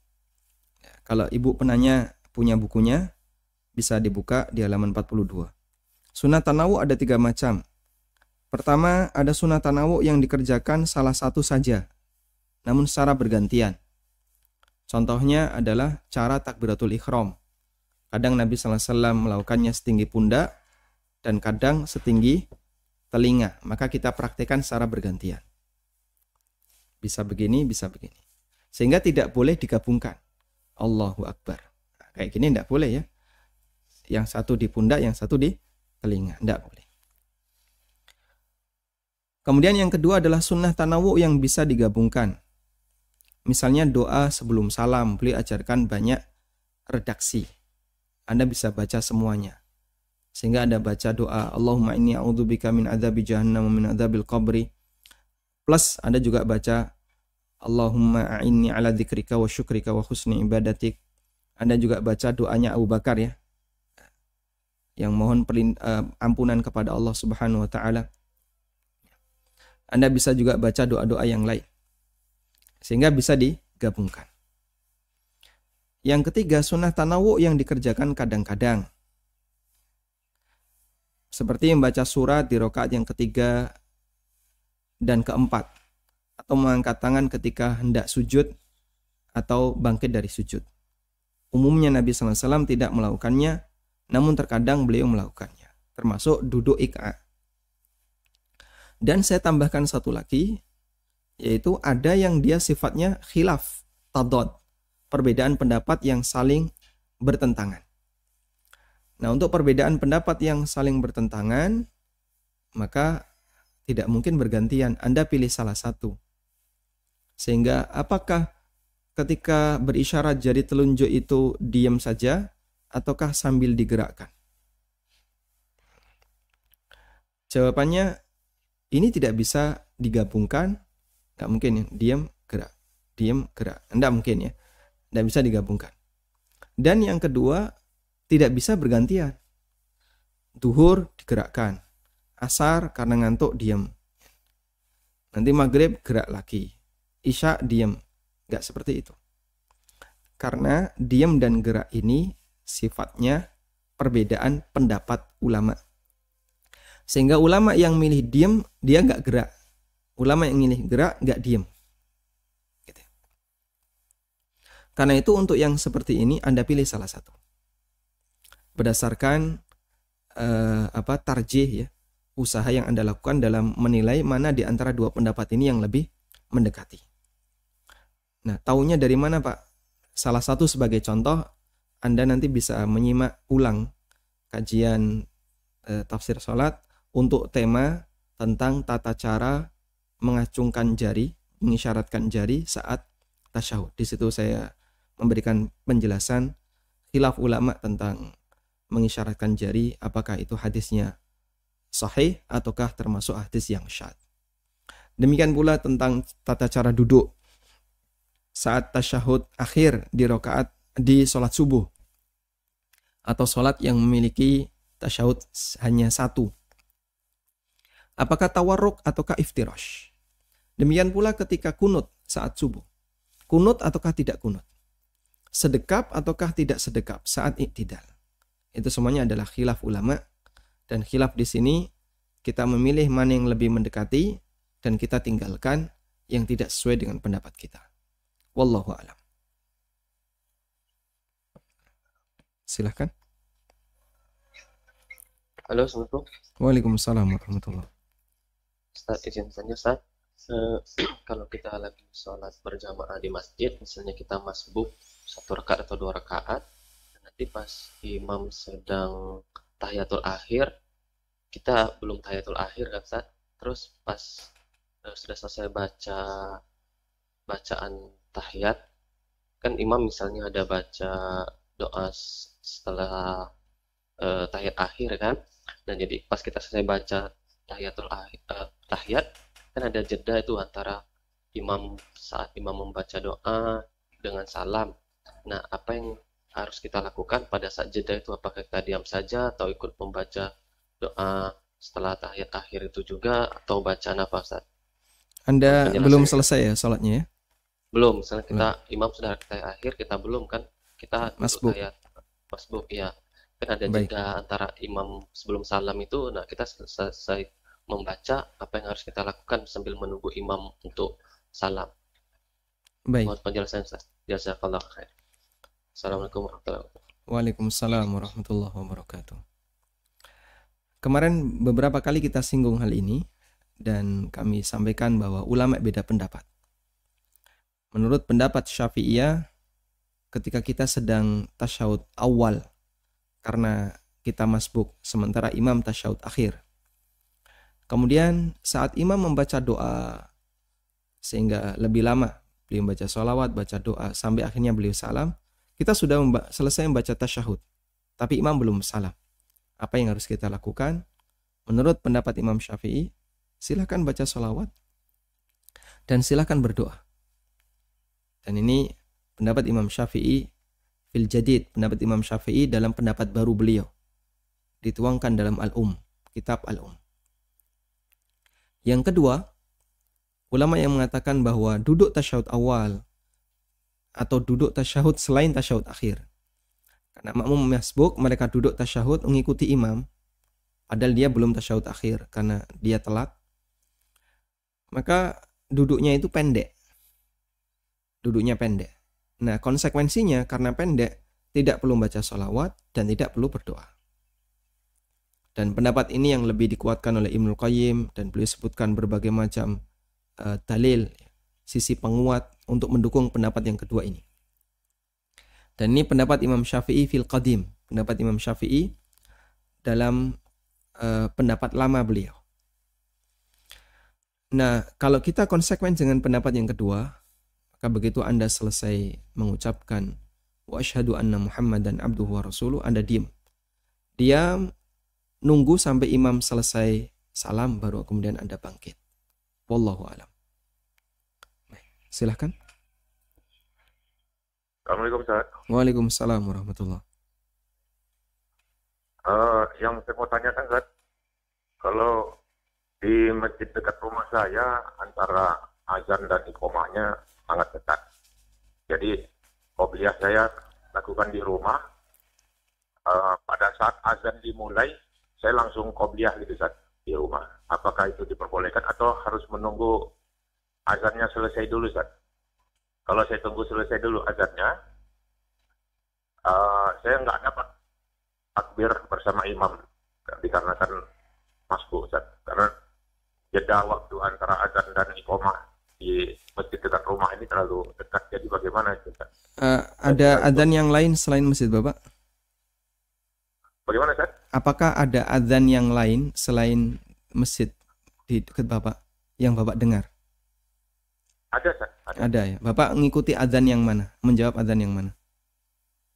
Kalau ibu penanya punya bukunya, bisa dibuka di halaman 42. Sunnah tanawwu ada 3 macam. Pertama, ada sunnah tanawwu yang dikerjakan salah satu saja, namun secara bergantian. Contohnya adalah cara takbiratul ikhram. Kadang Nabi SAW melakukannya setinggi pundak dan kadang setinggi telinga. Maka kita praktekkan secara bergantian. Bisa begini, bisa begini. Sehingga tidak boleh digabungkan. Allahu Akbar. Nah, kayak gini tidak boleh ya. Yang satu di pundak, yang satu di telinga. Tidak boleh. Kemudian yang kedua adalah sunnah tanawwu yang bisa digabungkan. Misalnya doa sebelum salam, beliau ajarkan banyak redaksi. Anda bisa baca semuanya. Sehingga Anda baca doa Allahumma inni a'udzubika min adzabi jahannam wa min adzabil qabri. Plus Anda juga baca Allahumma a'inni ala dzikrika wa syukrika wa husni ibadatik. Anda juga baca doanya Abu Bakar ya, yang mohon ampunan kepada Allah Subhanahu wa taala. Anda bisa juga baca doa-doa yang lain, sehingga bisa digabungkan. Yang ketiga, sunnah tanawu yang dikerjakan kadang-kadang, seperti membaca surat di rakaat yang ketiga dan keempat, atau mengangkat tangan ketika hendak sujud atau bangkit dari sujud. Umumnya Nabi SAW tidak melakukannya, namun terkadang beliau melakukannya, termasuk duduk iqa. Dan saya tambahkan satu lagi, yaitu ada yang dia sifatnya khilaf, tadad, perbedaan pendapat yang saling bertentangan. Nah, untuk perbedaan pendapat yang saling bertentangan, maka tidak mungkin bergantian, Anda pilih salah satu. Sehingga apakah ketika berisyarat jari telunjuk itu diam saja, ataukah sambil digerakkan? Jawabannya, ini tidak bisa digabungkan, nggak mungkin ya, diam gerak, nggak mungkin ya, nggak bisa digabungkan. Dan yang kedua, tidak bisa bergantian. Duhur digerakkan, asar karena ngantuk diam, nanti maghrib gerak lagi, isya diam, nggak seperti itu. Karena diam dan gerak ini sifatnya perbedaan pendapat ulama. Sehingga ulama yang milih diam, dia nggak gerak. Ulama yang milih gerak, nggak diam. Gitu. Karena itu untuk yang seperti ini, Anda pilih salah satu. Berdasarkan tarjih ya, usaha yang Anda lakukan dalam menilai mana di antara dua pendapat ini yang lebih mendekati. Nah, taunya dari mana Pak? Salah satu sebagai contoh, Anda nanti bisa menyimak ulang kajian tafsir sholat untuk tema tentang tata cara mengacungkan jari, mengisyaratkan jari saat tasyahud. Di situ saya memberikan penjelasan khilaf ulama tentang mengisyaratkan jari, apakah itu hadisnya sahih ataukah termasuk hadis yang syadz. Demikian pula tentang tata cara duduk saat tasyahud akhir di rakaat di sholat subuh atau sholat yang memiliki tasyahud hanya satu. Apakah tawarruk ataukah iftirash? Demikian pula ketika kunut saat subuh. Kunut ataukah tidak kunut? Sedekap ataukah tidak sedekap saat iktidal? Itu semuanya adalah khilaf ulama, dan khilaf di sini kita memilih mana yang lebih mendekati dan kita tinggalkan yang tidak sesuai dengan pendapat kita. Wallahu a'lam. Silahkan. Halo, Assalamualaikum. Waalaikumsalam warahmatullahi. Ustaz, izin tanya Ustaz, kalau kita lagi sholat berjamaah di masjid, misalnya kita masbuk 1 rakaat atau 2 rakaat, nanti pas imam sedang tahiyatul akhir, kita belum tahiyatul akhir kan Ustaz, terus pas sudah selesai baca bacaan tahiyat, kan imam misalnya ada baca doa setelah tahiyat akhir kan, dan jadi pas kita selesai baca tahiyatul tahiyat kan ada jeda itu antara imam saat imam membaca doa dengan salam. Nah, apa yang harus kita lakukan pada saat jeda itu? Apakah kita diam saja atau ikut membaca doa setelah tahiyat akhir itu juga, atau bacaan apa Ustaz? Anda belum selesai ya sholatnya ya? Belum, misalnya kita imam sudah tahiyat akhir, kita belum kan, kita masbuk. Masbuk ya. Kan ada jeda antara imam sebelum salam itu. Nah, kita selesai membaca, apa yang harus kita lakukan sambil menunggu imam untuk salam? Baik. Mohon penjelasan Ustaz. Jazakallah khair. Assalamualaikum warahmatullahi wabarakatuh. Waalaikumsalam warahmatullahi wabarakatuh. Kemarin beberapa kali kita singgung hal ini dan kami sampaikan bahwa ulama beda pendapat. Menurut pendapat Syafi'iyah, ketika kita sedang tasyahud awal karena kita masbuk, sementara imam tasyahud akhir. Kemudian saat imam membaca doa sehingga lebih lama beliau baca sholawat, baca doa, sampai akhirnya beliau salam, kita sudah selesai membaca tasyahud, tapi imam belum salam. Apa yang harus kita lakukan? Menurut pendapat Imam Syafi'i, silakan baca sholawat dan silakan berdoa. Dan ini pendapat Imam Syafi'i fil jadid, pendapat Imam Syafi'i dalam pendapat baru beliau, dituangkan dalam kitab Al-Um. Yang kedua, ulama yang mengatakan bahwa duduk tasyahud awal atau duduk tasyahud selain tasyahud akhir. Karena makmum masbuk, mereka duduk tasyahud mengikuti imam, padahal dia belum tasyahud akhir karena dia telat. Maka duduknya itu pendek. Duduknya pendek. Nah, konsekuensinya karena pendek, tidak perlu baca sholawat dan tidak perlu berdoa. Dan pendapat ini yang lebih dikuatkan oleh Ibnul Qayyim, dan beliau sebutkan berbagai macam dalil, sisi penguat untuk mendukung pendapat yang kedua ini. Dan ini pendapat Imam Syafi'i fil qadim, pendapat Imam Syafi'i dalam pendapat lama beliau. Nah, kalau kita konsekuen dengan pendapat yang kedua, maka begitu Anda selesai mengucapkan wa asyhadu anna Muhammadan abduhu wa rasuluh, Anda diam. Diam, nunggu sampai imam selesai salam, baru kemudian Anda bangkit. Wallahu a'lam. Silahkan. Assalamualaikum Ustaz. Waalaikumsalam warahmatullahi. Yang saya mau tanyakan Ustaz, kalau di masjid dekat rumah saya antara azan dan iqomahnya sangat dekat. Jadi qobliyah saya lakukan di rumah. Pada saat azan dimulai, saya langsung qobliyah gitu Ustaz di rumah. Apakah itu diperbolehkan atau harus menunggu azannya selesai dulu Ustaz? Kalau saya tunggu selesai dulu azannya, saya nggak dapat takbir bersama imam dikarenakan masbuk Ustaz. Karena jeda waktu antara azan dan iqomah di masjid dekat rumah ini terlalu dekat. Jadi bagaimana Ustaz? Ada azan yang lain selain masjid Bapak? Bagaimana Ustaz? Apakah ada azan yang lain selain masjid di dekat Bapak yang Bapak dengar? Ada Ustaz. Ada ya. Bapak mengikuti azan yang mana? Menjawab azan yang mana?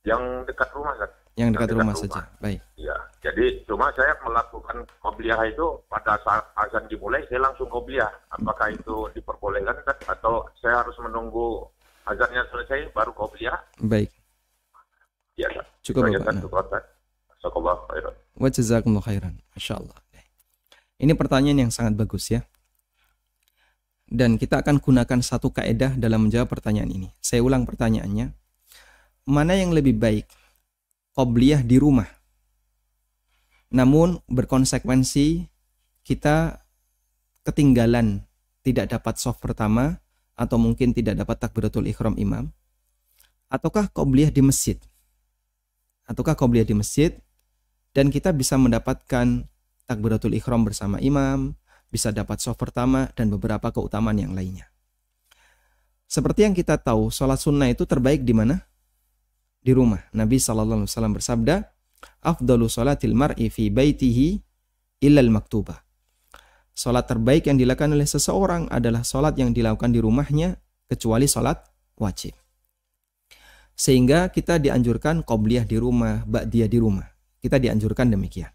Yang dekat rumah Ustaz. Yang dekat rumah saja. Baik. Iya. Jadi cuma saya melakukan qobliyah itu pada saat azan dimulai, saya langsung qobliyah. Apakah itu diperbolehkan Ustaz, atau saya harus menunggu azannya selesai baru qobliyah? Baik. Iya Ustaz. Cukup Bapak. Wa jazakumullah khairan. Masyaallah. Ini pertanyaan yang sangat bagus ya. Dan kita akan gunakan satu kaedah dalam menjawab pertanyaan ini. Saya ulang pertanyaannya. Mana yang lebih baik? Qobliyah di rumah, namun berkonsekuensi kita ketinggalan, tidak dapat shaf pertama, atau mungkin tidak dapat takbiratul ihram imam. Ataukah qobliyah di masjid? Dan kita bisa mendapatkan takbiratul ihram bersama imam, bisa dapat shaf pertama, dan beberapa keutamaan yang lainnya. Seperti yang kita tahu, sholat sunnah itu terbaik di mana? Di rumah. Nabi SAW bersabda, afdalu sholatil mar'i fi baitihi illal maktubah. Sholat terbaik yang dilakukan oleh seseorang adalah sholat yang dilakukan di rumahnya, kecuali sholat wajib. Sehingga kita dianjurkan qobliyah di rumah, ba'diyah di rumah. Kita dianjurkan demikian.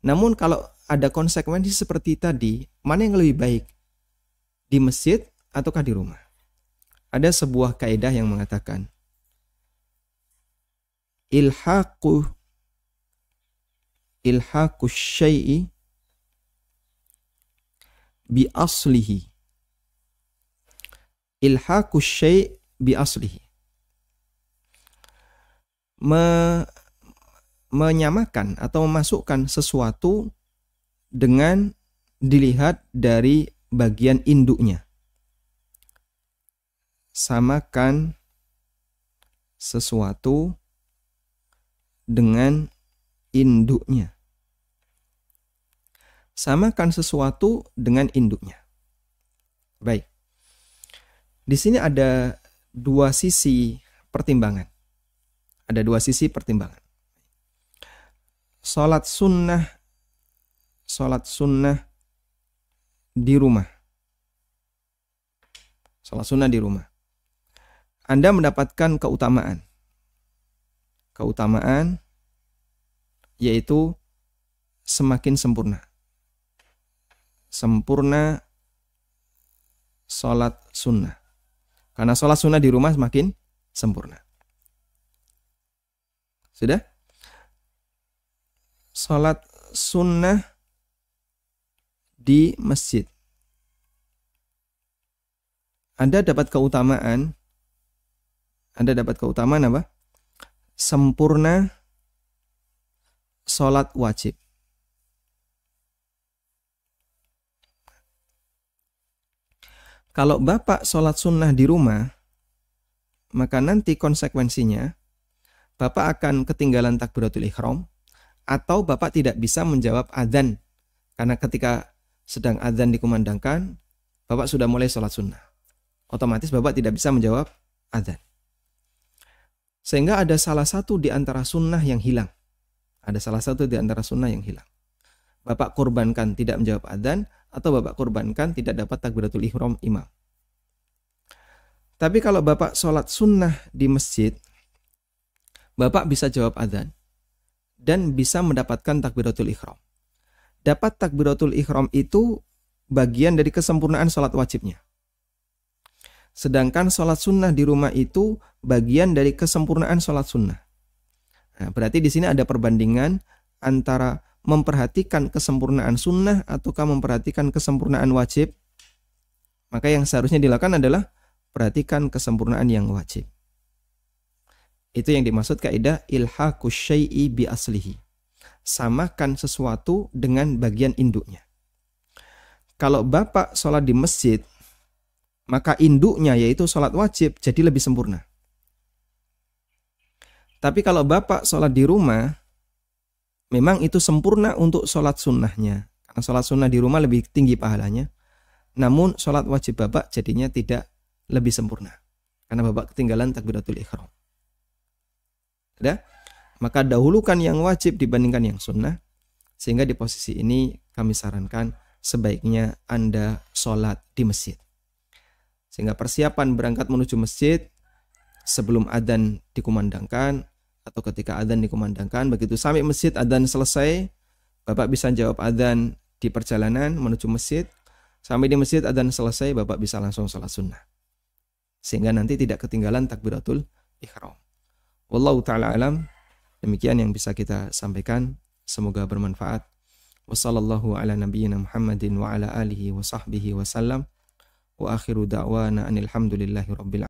Namun kalau ada konsekuensi seperti tadi, mana yang lebih baik? Di masjid ataukah di rumah? Ada sebuah kaidah yang mengatakan, ilhaqu syai'i bi aslihi. Ilhaqu syai' bi aslihi. Menyamakan atau memasukkan sesuatu dengan dilihat dari bagian induknya. Samakan sesuatu dengan induknya. Samakan sesuatu dengan induknya. Baik. Di sini ada dua sisi pertimbangan. Ada dua sisi pertimbangan. Salat sunnah di rumah. Salat sunnah di rumah. Anda mendapatkan keutamaan. Keutamaan yaitu semakin sempurna. Sempurna sholat sunnah. Karena sholat sunnah di rumah semakin sempurna. Sudah? Sholat sunnah di masjid. Anda dapat keutamaan. Anda dapat keutamaan apa? Sempurna sholat wajib. Kalau Bapak sholat sunnah di rumah, maka nanti konsekuensinya Bapak akan ketinggalan takbiratul ihram, atau Bapak tidak bisa menjawab adzan. Karena ketika sedang adzan dikumandangkan, Bapak sudah mulai sholat sunnah. Otomatis Bapak tidak bisa menjawab adzan. Sehingga ada salah satu di antara sunnah yang hilang. Ada salah satu di antara sunnah yang hilang. Bapak korbankan tidak menjawab adzan, atau Bapak korbankan tidak dapat takbiratul ihram imam. Tapi kalau Bapak sholat sunnah di masjid, Bapak bisa jawab adzan dan bisa mendapatkan takbiratul ihram. Dapat takbiratul ihram itu bagian dari kesempurnaan sholat wajibnya. Sedangkan sholat sunnah di rumah itu bagian dari kesempurnaan sholat sunnah. Nah, berarti di sini ada perbandingan antara memperhatikan kesempurnaan sunnah ataukah memperhatikan kesempurnaan wajib. Maka yang seharusnya dilakukan adalah perhatikan kesempurnaan yang wajib. Itu yang dimaksud kaidah ilhaqus syai'i bi aslihi. Samakan sesuatu dengan bagian induknya. Kalau Bapak sholat di masjid, maka induknya yaitu sholat wajib jadi lebih sempurna. Tapi kalau Bapak sholat di rumah, memang itu sempurna untuk sholat sunnahnya. Karena sholat sunnah di rumah lebih tinggi pahalanya. Namun sholat wajib Bapak jadinya tidak lebih sempurna. Karena Bapak ketinggalan takbiratul ihram. Ada? Maka dahulukan yang wajib dibandingkan yang sunnah. Sehingga di posisi ini kami sarankan sebaiknya Anda sholat di masjid. Sehingga persiapan berangkat menuju masjid sebelum adzan dikumandangkan atau ketika adzan dikumandangkan, begitu sampai masjid adzan selesai, Bapak bisa jawab adzan di perjalanan menuju masjid. Sampai di masjid adzan selesai, Bapak bisa langsung sholat sunnah. Sehingga nanti tidak ketinggalan takbiratul ihram. Wallahu ta'ala alam. Demikian yang bisa kita sampaikan. Semoga bermanfaat. Wassallallahu ala nabiyyina Muhammadin wa ala alihi wa sahbihi wa sallam. Wa akhiru da'wana anil hamdulillahi rabbil